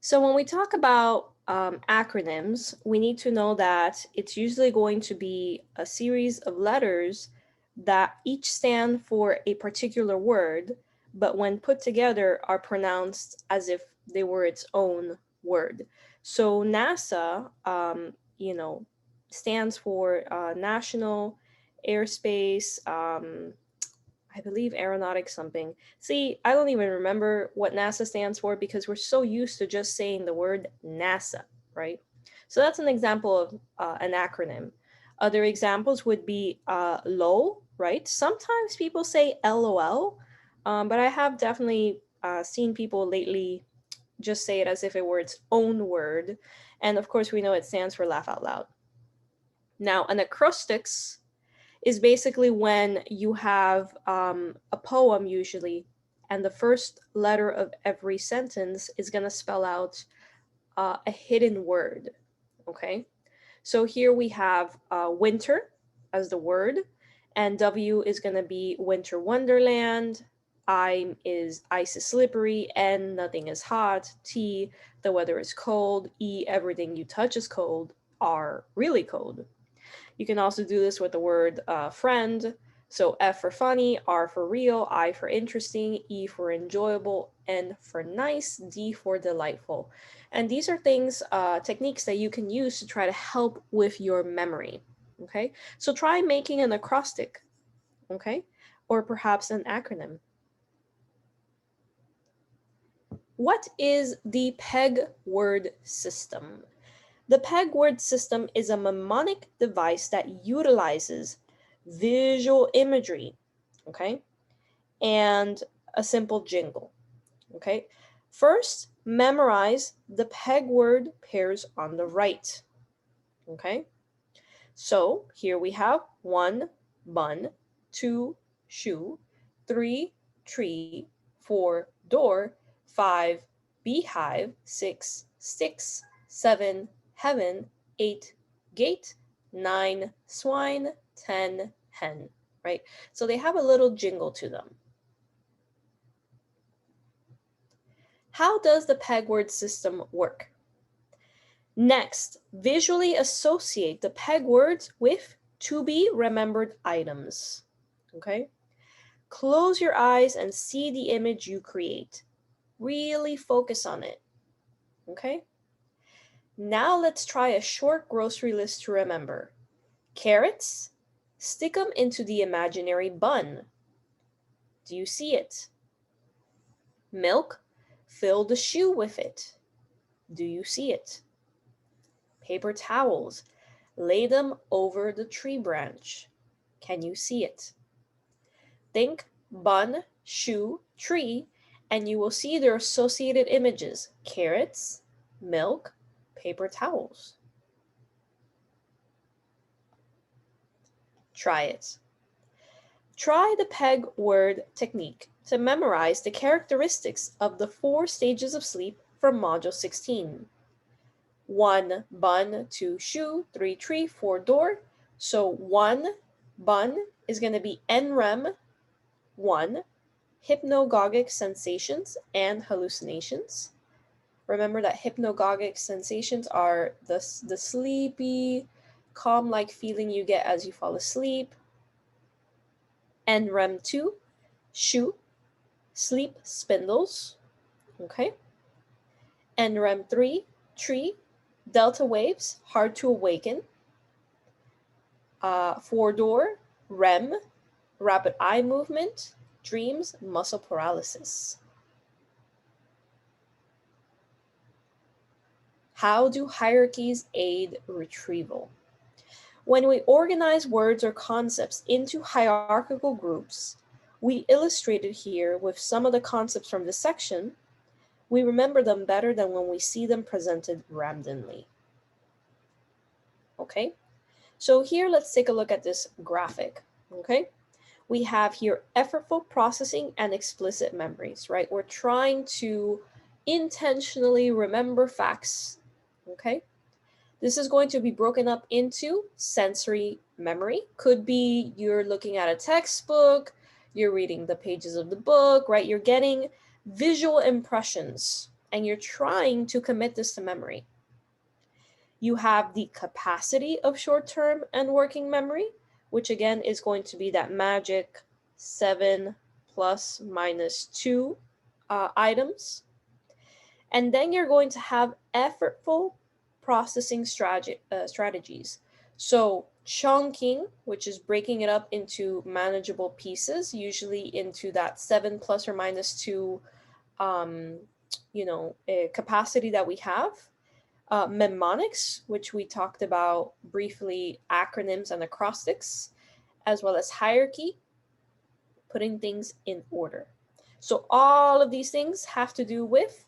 [SPEAKER 1] So when we talk about acronyms, we need to know that it's usually going to be a series of letters that each stand for a particular word, but when put together are pronounced as if they were its own word. So NASA, stands for National Airspace, I believe aeronautics something. See, I don't even remember what NASA stands for because we're so used to just saying the word NASA, right? So that's an example of an acronym. Other examples would be LOL, right? Sometimes people say LOL, but I have definitely seen people lately just say it as if it were its own word. And of course, we know it stands for laugh out loud. Now, an acrostics is basically when you have a poem usually, and the first letter of every sentence is going to spell out a hidden word, okay? So here we have winter as the word, and W is going to be winter wonderland, I is ice is slippery, N nothing is hot, T the weather is cold, E everything you touch is cold, R really cold. You can also do this with the word friend. So F for funny, R for real, I for interesting, E for enjoyable, N for nice, D for delightful. And these are things, techniques that you can use to try to help with your memory. Okay, so try making an acrostic, okay, or perhaps an acronym. What is the PEG word system? The PEG word system is a mnemonic device that utilizes visual imagery, okay, and a simple jingle, okay. First, memorize the PEG word pairs on the right, okay. So here we have 1, bun, 2, shoe, 3, tree, 4, door, 5, beehive, 6, sticks, 7, heaven, 8, gate, 9, swine, 10, hen, right? So they have a little jingle to them. How does the peg word system work? Next, visually associate the peg words with to be remembered items. Okay? Close your eyes and see the image you create. Really focus on it. Okay? Now let's try a short grocery list to remember. Carrots, stick them into the imaginary bun. Do you see it? Milk, fill the shoe with it. Do you see it? Paper towels, lay them over the tree branch. Can you see it? Think bun, shoe, tree, and you will see their associated images: carrots, milk, paper towels. Try it. Try the peg word technique to memorize the characteristics of the 4 stages of sleep from Module 16. 1, bun, 2, shoe, 3, tree, 4, door. So 1, bun, is going to be NREM 1, hypnagogic sensations and hallucinations. Remember that hypnagogic sensations are the sleepy, calm-like feeling you get as you fall asleep. NREM 2, shoe, sleep spindles. Okay. NREM 3, tree, delta waves, hard to awaken. 4 door, REM, rapid eye movement, dreams, muscle paralysis. How do hierarchies aid retrieval? When we organize words or concepts into hierarchical groups, we illustrated here with some of the concepts from this section, we remember them better than when we see them presented randomly. Okay, so here let's take a look at this graphic. Okay, we have here effortful processing and explicit memories, right? We're trying to intentionally remember facts. Okay, this is going to be broken up into sensory memory. Could be you're looking at a textbook, you're reading the pages of the book, right? You're getting visual impressions and you're trying to commit this to memory. You have the capacity of short-term and working memory, which again is going to be that magic 7 plus minus 2 items. And then you're going to have effortful processing strategies. So chunking, which is breaking it up into manageable pieces, usually into that 7 plus or minus 2 capacity that we have. Mnemonics, which we talked about briefly, acronyms and acrostics, as well as hierarchy, putting things in order. So all of these things have to do with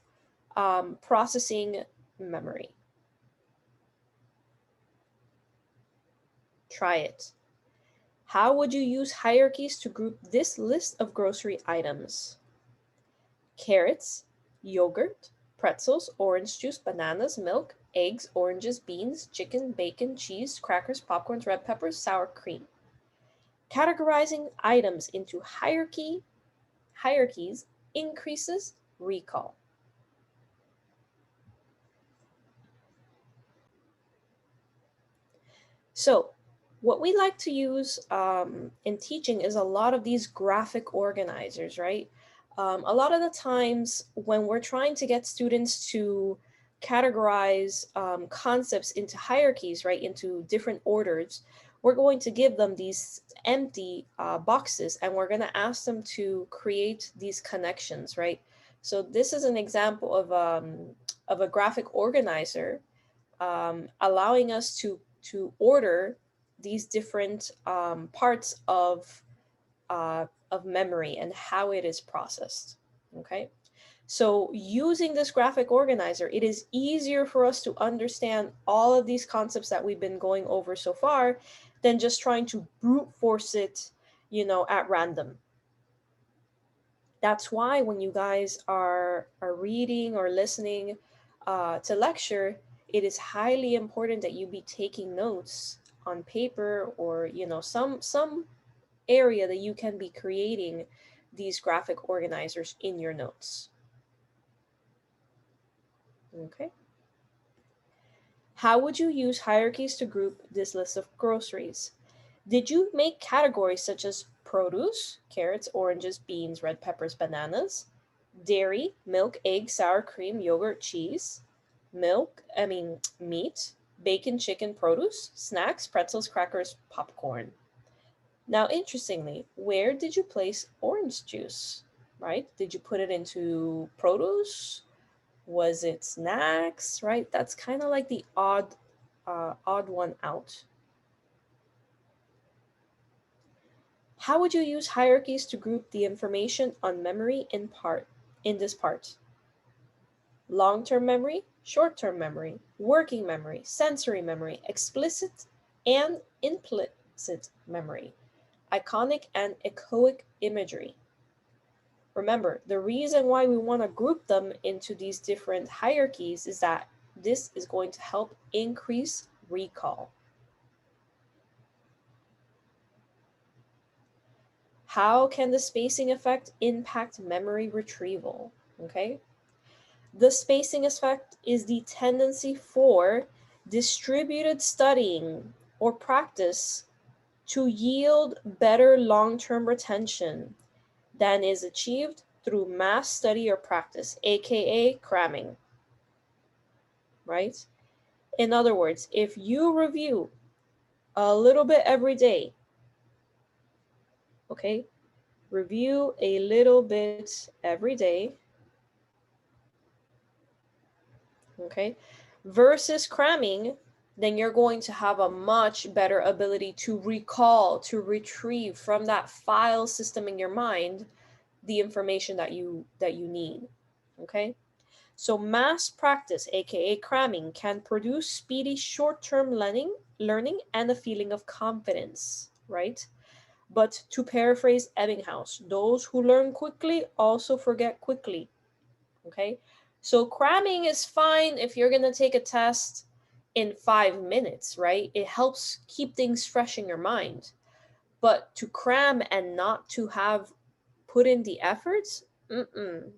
[SPEAKER 1] processing memory. Try it. How would you use hierarchies to group this list of grocery items? Carrots, yogurt, pretzels, orange juice, bananas, milk, eggs, oranges, beans, chicken, bacon, cheese, crackers, popcorns, red peppers, sour cream. Categorizing items into hierarchies increases recall. So what we like to use in teaching is a lot of these graphic organizers, right? A lot of the times when we're trying to get students to categorize concepts into hierarchies, right, into different orders, we're going to give them these empty boxes and we're going to ask them to create these connections, right? So this is an example of a graphic organizer allowing us to order these different parts of memory and how it is processed. Okay, so using this graphic organizer, it is easier for us to understand all of these concepts that we've been going over so far than just trying to brute force it, at random. That's why when you guys are reading or listening to lecture, it is highly important that you be taking notes on paper, or some area that you can be creating these graphic organizers in your notes. Okay. How would you use hierarchies to group this list of groceries? Did you make categories such as produce, carrots, oranges, beans, red peppers, bananas, dairy, milk, egg, sour cream, yogurt, cheese, meat, bacon, chicken, produce, snacks, pretzels, crackers, popcorn? Now, interestingly, where did you place orange juice? Right? Did you put it into produce? Was it snacks? Right? That's kind of like the odd one out. How would you use hierarchies to group the information on memory in this part? Long-term memory, short-term memory, working memory, sensory memory, explicit and implicit memory, iconic and echoic imagery. Remember, the reason why we want to group them into these different hierarchies is that this is going to help increase recall. How can the spacing effect impact memory retrieval? Okay. The spacing effect is the tendency for distributed studying or practice to yield better long-term retention than is achieved through mass study or practice, aka cramming, right? In other words, if you review a little bit every day, okay, review a little bit every day, okay, versus cramming, then you're going to have a much better ability to recall, to retrieve from that file system in your mind the information that you need. Okay? So mass practice, aka cramming, can produce speedy short-term learning and a feeling of confidence, right? But to paraphrase Ebbinghaus, those who learn quickly also forget quickly. Okay? So cramming is fine if you're going to take a test in 5 minutes, right? It helps keep things fresh in your mind. But to cram and not to have put in the efforts,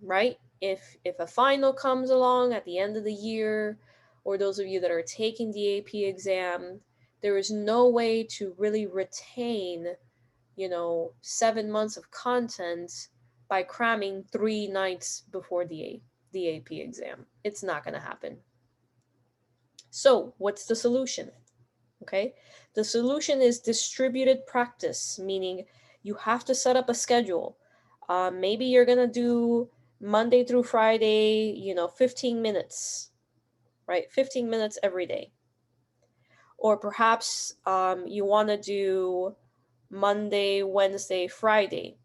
[SPEAKER 1] right? If a final comes along at the end of the year, or those of you that are taking the AP exam, there is no way to really retain 7 months of content by cramming 3 nights before the AP exam. It's not going to happen. So, what's the solution? Okay, the solution is distributed practice, meaning you have to set up a schedule. Maybe you're going to do Monday through Friday, 15 minutes, right? 15 minutes every day. Or perhaps you want to do Monday, Wednesday, Friday,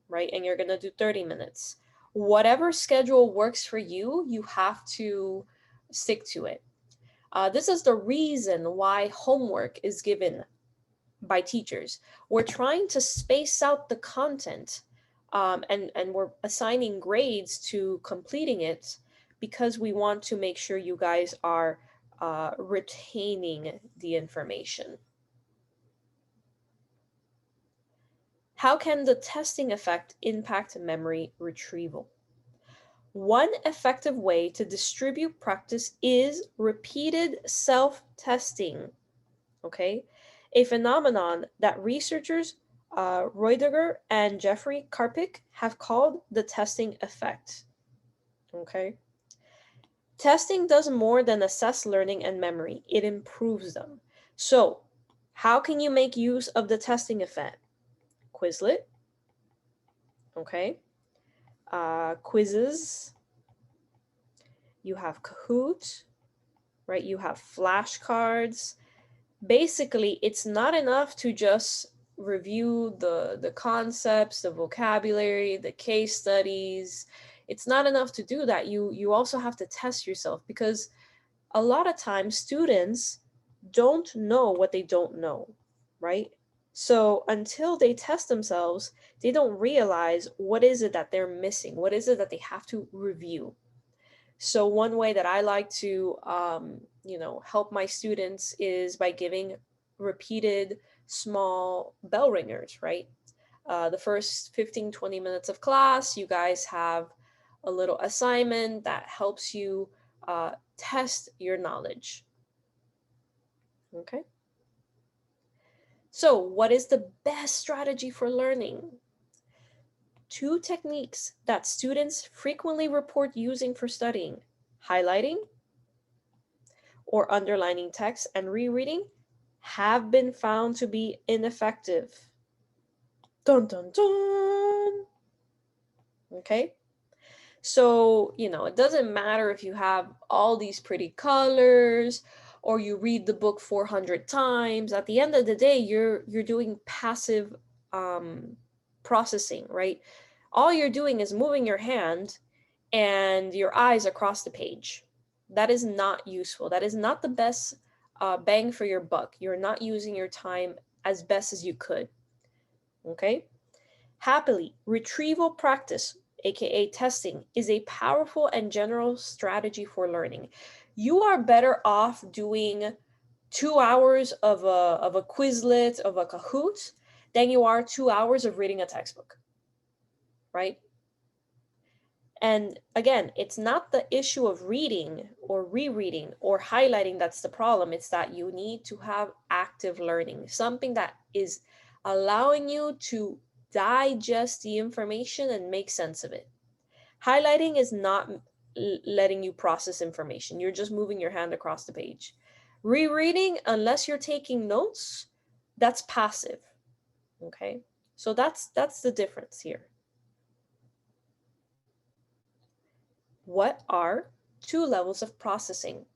[SPEAKER 1] right? And you're going to do 30 minutes. Whatever schedule works for you, you have to stick to it. This is the reason why homework is given by teachers. We're trying to space out the content, and we're assigning grades to completing it because we want to make sure you guys are retaining the information. How can the testing effect impact memory retrieval? One effective way to distribute practice is repeated self-testing, okay? A phenomenon that researchers Roediger and Jeffrey Karpik have called the testing effect, okay? Testing does more than assess learning and memory, it improves them. So, how can you make use of the testing effect? Quizlet, okay? Quizzes, you have Kahoot, right? You have flashcards. Basically, it's not enough to just review the concepts, the vocabulary, the case studies. It's not enough to do that. You also have to test yourself, because a lot of times students don't know what they don't know, right? So until they test themselves, they don't realize what is it that they're missing, what is it that they have to review. So one way that I like to, help my students is by giving repeated small bell ringers, right? The first 15, 20 minutes of class, you guys have a little assignment that helps you test your knowledge. Okay. So, what is the best strategy for learning? Two techniques that students frequently report using for studying: highlighting or underlining text and rereading have been found to be ineffective. Dun dun dun. Okay. So, it doesn't matter if you have all these pretty colors or you read the book 400 times. At the end of the day, you're doing passive um, processing, right? All you're doing is moving your hand and your eyes across the page. That is not useful. That is not the best bang for your buck. You're not using your time as best as you could. Okay? Happily, retrieval practice, aka testing, is a powerful and general strategy for learning. You are better off doing 2 hours of a Quizlet, of a Kahoot, than you are 2 hours of reading a textbook, right? And again, it's not the issue of reading or rereading or highlighting that's the problem. It's that you need to have active learning, something that is allowing you to digest the information and make sense of it. Highlighting is not letting you process information, you're just moving your hand across the page. Rereading, unless you're taking notes, that's passive. Okay, so that's the difference here. What are two levels of processing?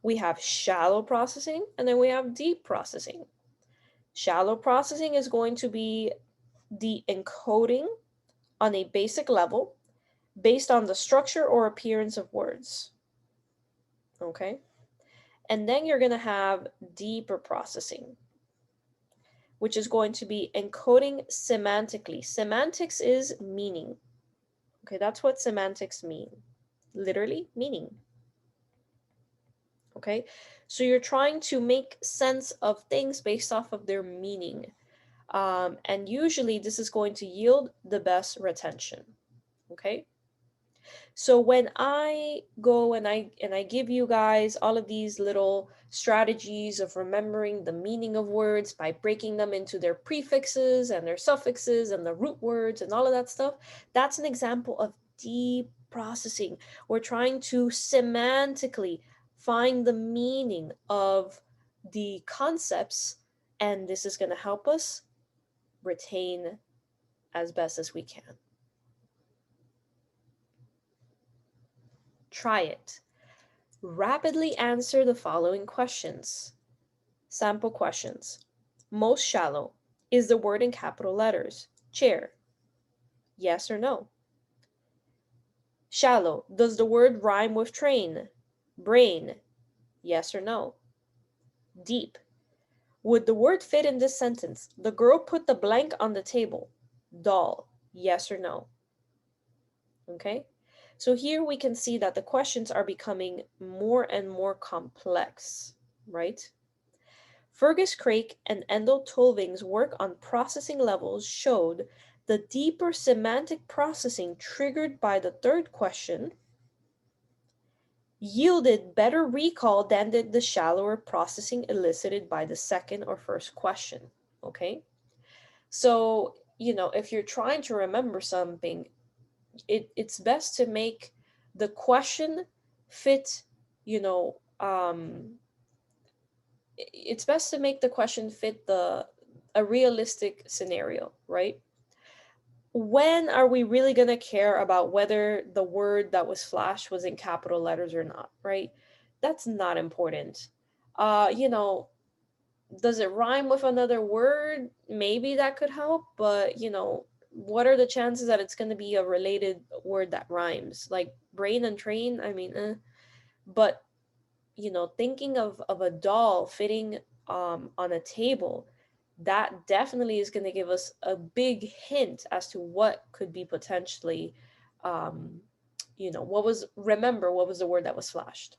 [SPEAKER 1] We have shallow processing and then we have deep processing. Shallow processing is going to be the encoding on a basic level based on the structure or appearance of words. Okay? And then you're going to have deeper processing, which is going to be encoding semantically. Semantics is meaning. Okay, that's what semantics mean. Literally, meaning. Okay, so you're trying to make sense of things based off of their meaning, and usually this is going to yield the best retention. Okay, so when I go and I give you guys all of these little strategies of remembering the meaning of words by breaking them into their prefixes and their suffixes and the root words and all of that stuff, that's an example of deep processing. We're trying to semantically find the meaning of the concepts, and this is going to help us retain as best as we can. Try it. Rapidly answer the following questions. Sample questions. Most shallow. Is the word in capital letters? Chair. Yes or no? Shallow. Does the word rhyme with train? Brain. Yes or no? Deep. Would the word fit in this sentence? The girl put the blank on the table. Doll. Yes or no? Okay? So here we can see that the questions are becoming more and more complex, right? Fergus Craik and Endel Tolving's work on processing levels showed the deeper semantic processing triggered by the third question yielded better recall than did the shallower processing elicited by the second or first question. Okay? So, if you're trying to remember something, it's best to make the question fit, you know, it's best to make the question fit a realistic scenario, right? When are we really going to care about whether the word that was flashed was in capital letters or not, right? That's not important. uh you know does it rhyme with another word? Maybe that could help, but what are the chances that it's going to be a related word that rhymes? Like brain and train, I mean, but thinking of a doll fitting on a table, that definitely is going to give us a big hint as to what could be potentially, um, what was, remember, what was the word that was flashed.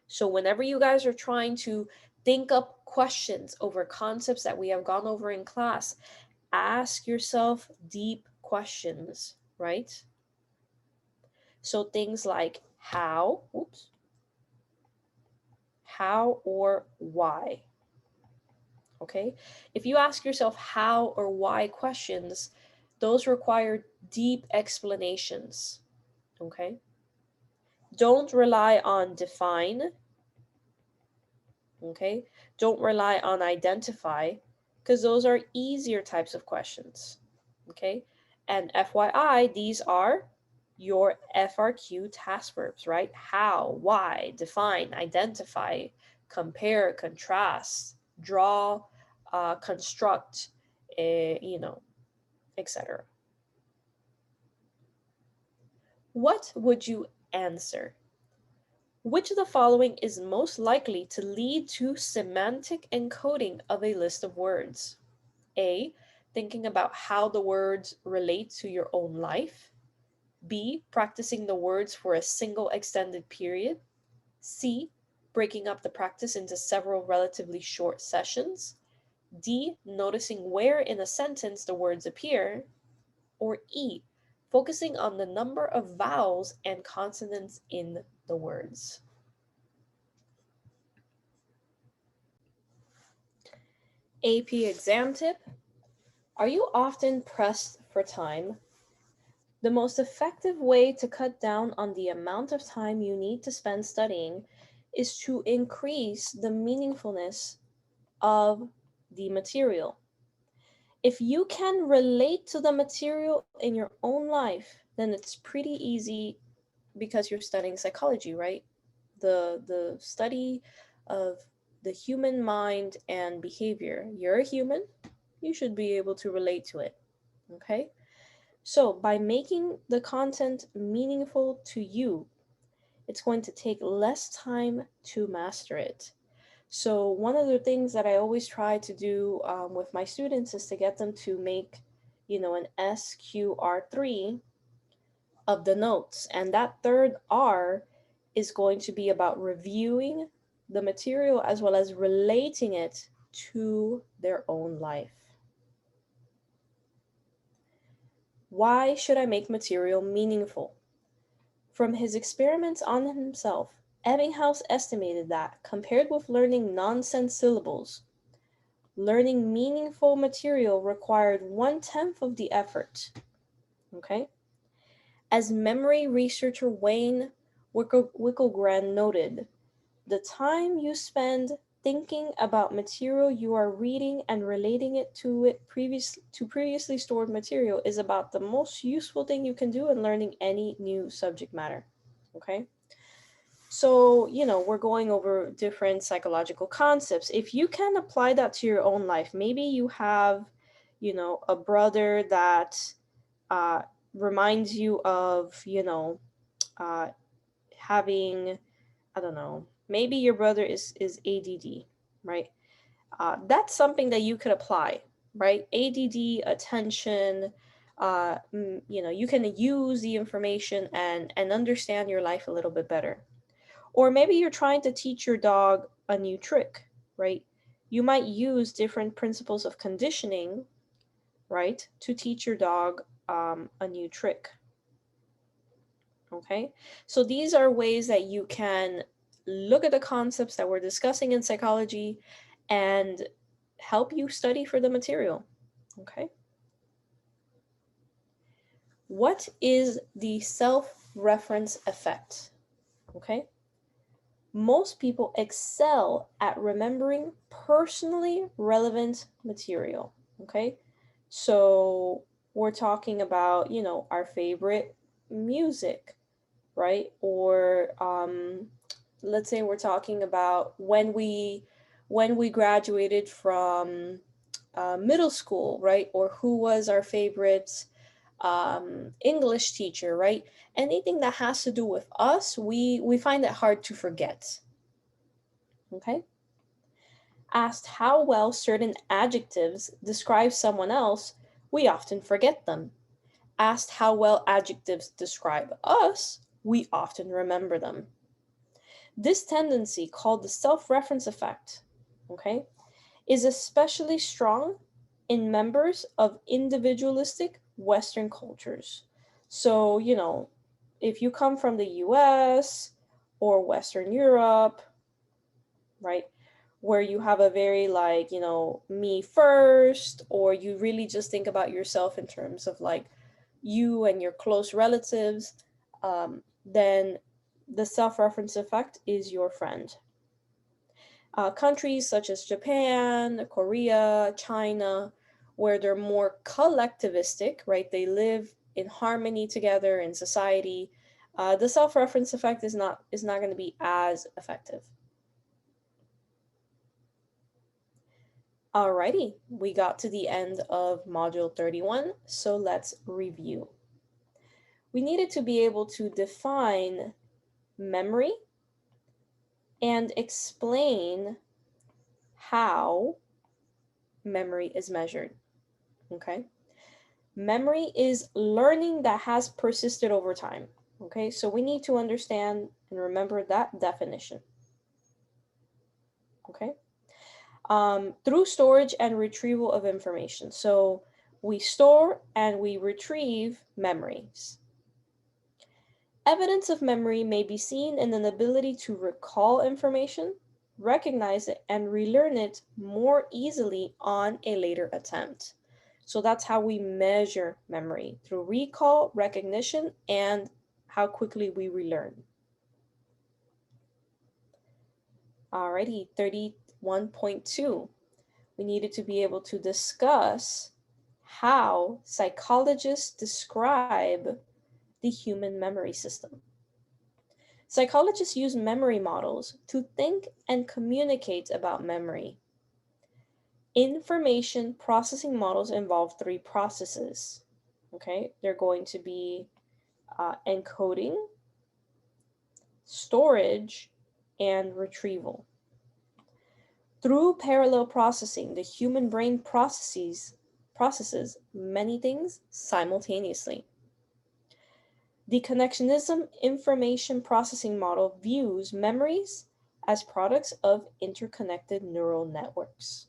[SPEAKER 1] So whenever you guys are trying to think up questions over concepts that we have gone over in class, ask yourself deep questions, right? So things like how, oops, how or why. Okay? If you ask yourself how or why questions, those require deep explanations. Okay? Don't rely on define. Okay? Don't rely on identify, because those are easier types of questions. Okay? And FYI, these are your FRQ task verbs, right? How, why, define, identify, compare, contrast, draw, construct, etc. What would you answer? Which of the following is most likely to lead to semantic encoding of a list of words? A. Thinking about how the words relate to your own life. B. Practicing the words for a single extended period. C. Breaking up the practice into several relatively short sessions. D. Noticing where in a sentence the words appear. Or E. Focusing on the number of vowels and consonants in the words. AP exam tip. Are you often pressed for time? The most effective way to cut down on the amount of time you need to spend studying is to increase the meaningfulness of the material. If you can relate to the material in your own life, then it's pretty easy because you're studying psychology, right? The study of the human mind and behavior. You're a human, you should be able to relate to it. Okay? So, by making the content meaningful to you, it's going to take less time to master it. So, one of the things that I always try to do with my students is to get them to make, an SQR3 of the notes. And that third R is going to be about reviewing the material as well as relating it to their own life. Why should I make material meaningful? From his experiments on himself, Ebbinghaus estimated that, compared with learning nonsense syllables, learning meaningful material required 1/10 of the effort. Okay? As memory researcher Wayne Wickelgren noted, the time you spend thinking about material you are reading and relating it to previously stored material is about the most useful thing you can do in learning any new subject matter. Okay? So, we're going over different psychological concepts. If you can apply that to your own life, maybe you have, a brother that uh, reminds you of, uh, having, I don't know, maybe your brother is ADD, right? That's something that you could apply, right? ADD, attention, you can use the information and understand your life a little bit better. Or maybe you're trying to teach your dog a new trick, right? You might use different principles of conditioning, right, to teach your dog a new trick. Okay, so these are ways that you can look at the concepts that we're discussing in psychology and help you study for the material. Okay, what is the self-reference effect? Okay, most people excel at remembering personally relevant material. Okay, so we're talking about, our favorite music, right? Or let's say we're talking about when we graduated from middle school, right? Or who was our favorite English teacher, right? Anything that has to do with us, we find it hard to forget. Okay. Asked how well certain adjectives describe someone else, we often forget them. Asked how well adjectives describe us, we often remember them. This tendency, called the self-reference effect, okay, is especially strong in members of individualistic Western cultures. So, if you come from the US or Western Europe, right, where you have a very like, me first, or you really just think about yourself in terms of like you and your close relatives, then the self reference effect is your friend. Countries such as Japan, Korea, China, where they're more collectivistic, right? They live in harmony together in society. The self-reference effect is not going to be as effective. Alrighty, we got to the end of module 31, so let's review. We needed to be able to define memory and explain how memory is measured. Okay? Memory is learning that has persisted over time. Okay, so we need to understand and remember that definition. Okay, through storage and retrieval of information. So we store and we retrieve memories. Evidence of memory may be seen in an ability to recall information, recognize it, and relearn it more easily on a later attempt. So that's how we measure memory, through recall, recognition, and how quickly we relearn. Alrighty, 31.2. We needed to be able to discuss how psychologists describe the human memory system. Psychologists use memory models to think and communicate about memory. Information processing models involve three processes. Okay, they're going to be encoding, storage, and retrieval. Through parallel processing, the human brain processes many things simultaneously. The connectionism information processing model views memories as products of interconnected neural networks.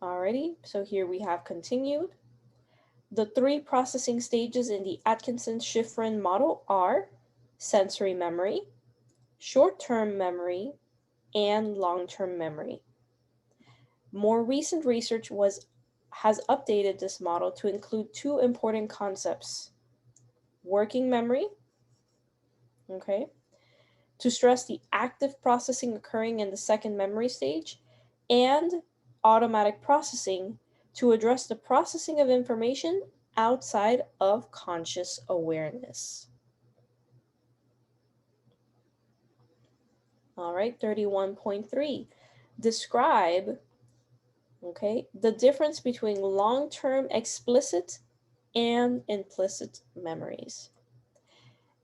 [SPEAKER 1] Alrighty, so here we have continued. The three processing stages in the Atkinson-Shiffrin model are sensory memory, short-term memory, and long-term memory. More recent research has updated this model to include two important concepts: working memory, okay, to stress the active processing occurring in the second memory stage, and automatic processing to address the processing of information outside of conscious awareness. All right, 31.3. Describe, okay, the difference between long-term explicit and implicit memories.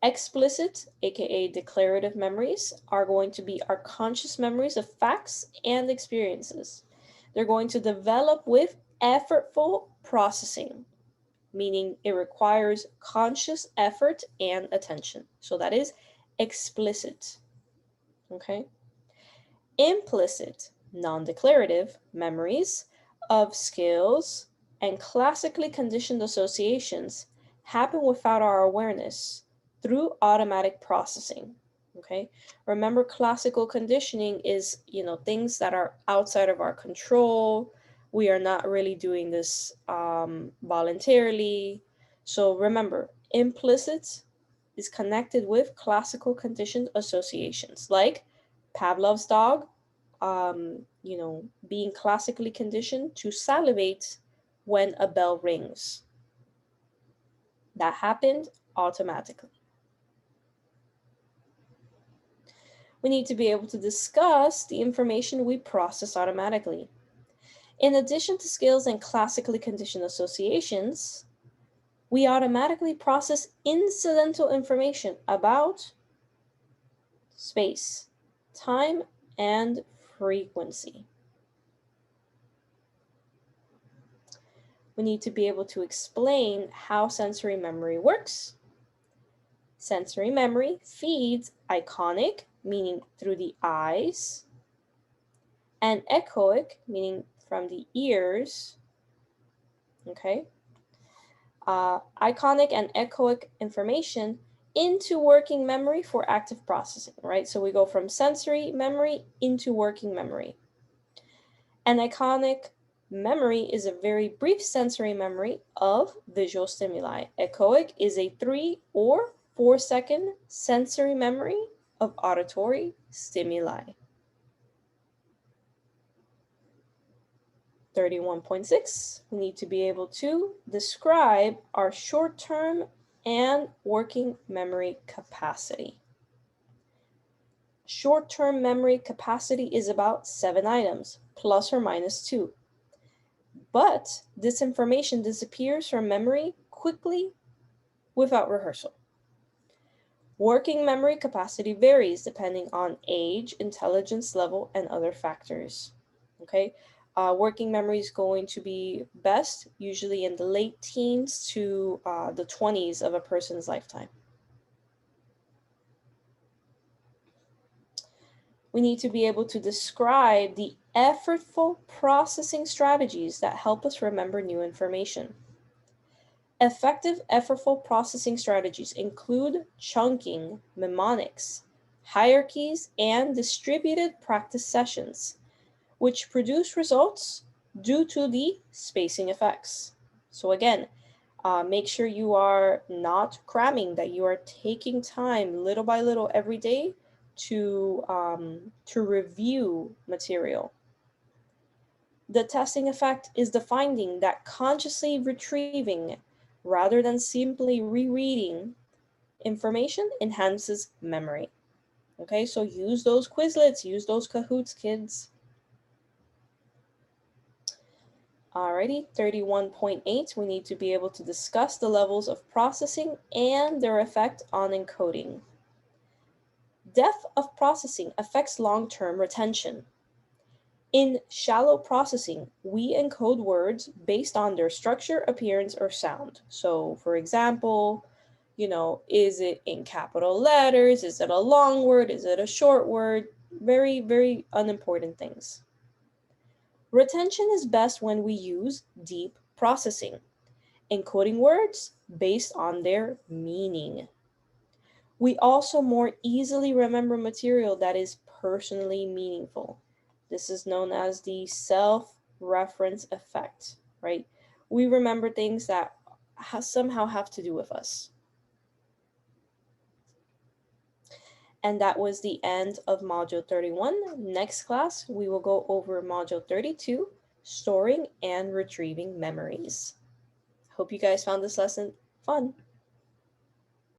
[SPEAKER 1] Explicit, aka declarative memories, are going to be our conscious memories of facts and experiences. They're going to develop with effortful processing, meaning it requires conscious effort and attention. So that is explicit. Okay? Implicit, non-declarative memories of skills and classically conditioned associations happen without our awareness through automatic processing. Okay, remember, classical conditioning is, things that are outside of our control. We are not really doing this voluntarily. So remember, implicit is connected with classical conditioned associations, like Pavlov's dog, being classically conditioned to salivate when a bell rings. That happened automatically. We need to be able to discuss the information we process automatically. In addition to skills and classically conditioned associations, we automatically process incidental information about space, time, and frequency. We need to be able to explain how sensory memory works. Sensory memory feeds iconic, meaning through the eyes, and echoic, meaning from the ears. Okay. Iconic and echoic information into working memory for active processing, right? So we go from sensory memory into working memory. An iconic memory is a very brief sensory memory of visual stimuli. Echoic is a 3 or 4-second sensory memory of auditory stimuli. 31.6, we need to be able to describe our short-term and working memory capacity. Short-term memory capacity is about 7 items, plus or minus 2. But this information disappears from memory quickly without rehearsal. Working memory capacity varies depending on age, intelligence level, and other factors. Okay, working memory is going to be best usually in the late teens to the 20s of a person's lifetime. We need to be able to describe the effortful processing strategies that help us remember new information. Effective effortful processing strategies include chunking, mnemonics, hierarchies, and distributed practice sessions, which produce results due to the spacing effects. So again, make sure you are not cramming, that you are taking time little by little every day to review material. The testing effect is the finding that consciously retrieving rather than simply rereading information enhances memory. Okay, so use those Quizlets, use those Kahoots, kids. Alrighty, 31.8, we need to be able to discuss the levels of processing and their effect on encoding. Depth of processing affects long-term retention. In shallow processing, we encode words based on their structure, appearance, or sound. So, for example, is it in capital letters? Is it a long word? Is it a short word? Very, very unimportant things. Retention is best when we use deep processing, encoding words based on their meaning. We also more easily remember material that is personally meaningful. This is known as the self-reference effect, right? We remember things that somehow have to do with us. And that was the end of Module 31. Next class, we will go over Module 32, Storing and Retrieving Memories. Hope you guys found this lesson fun.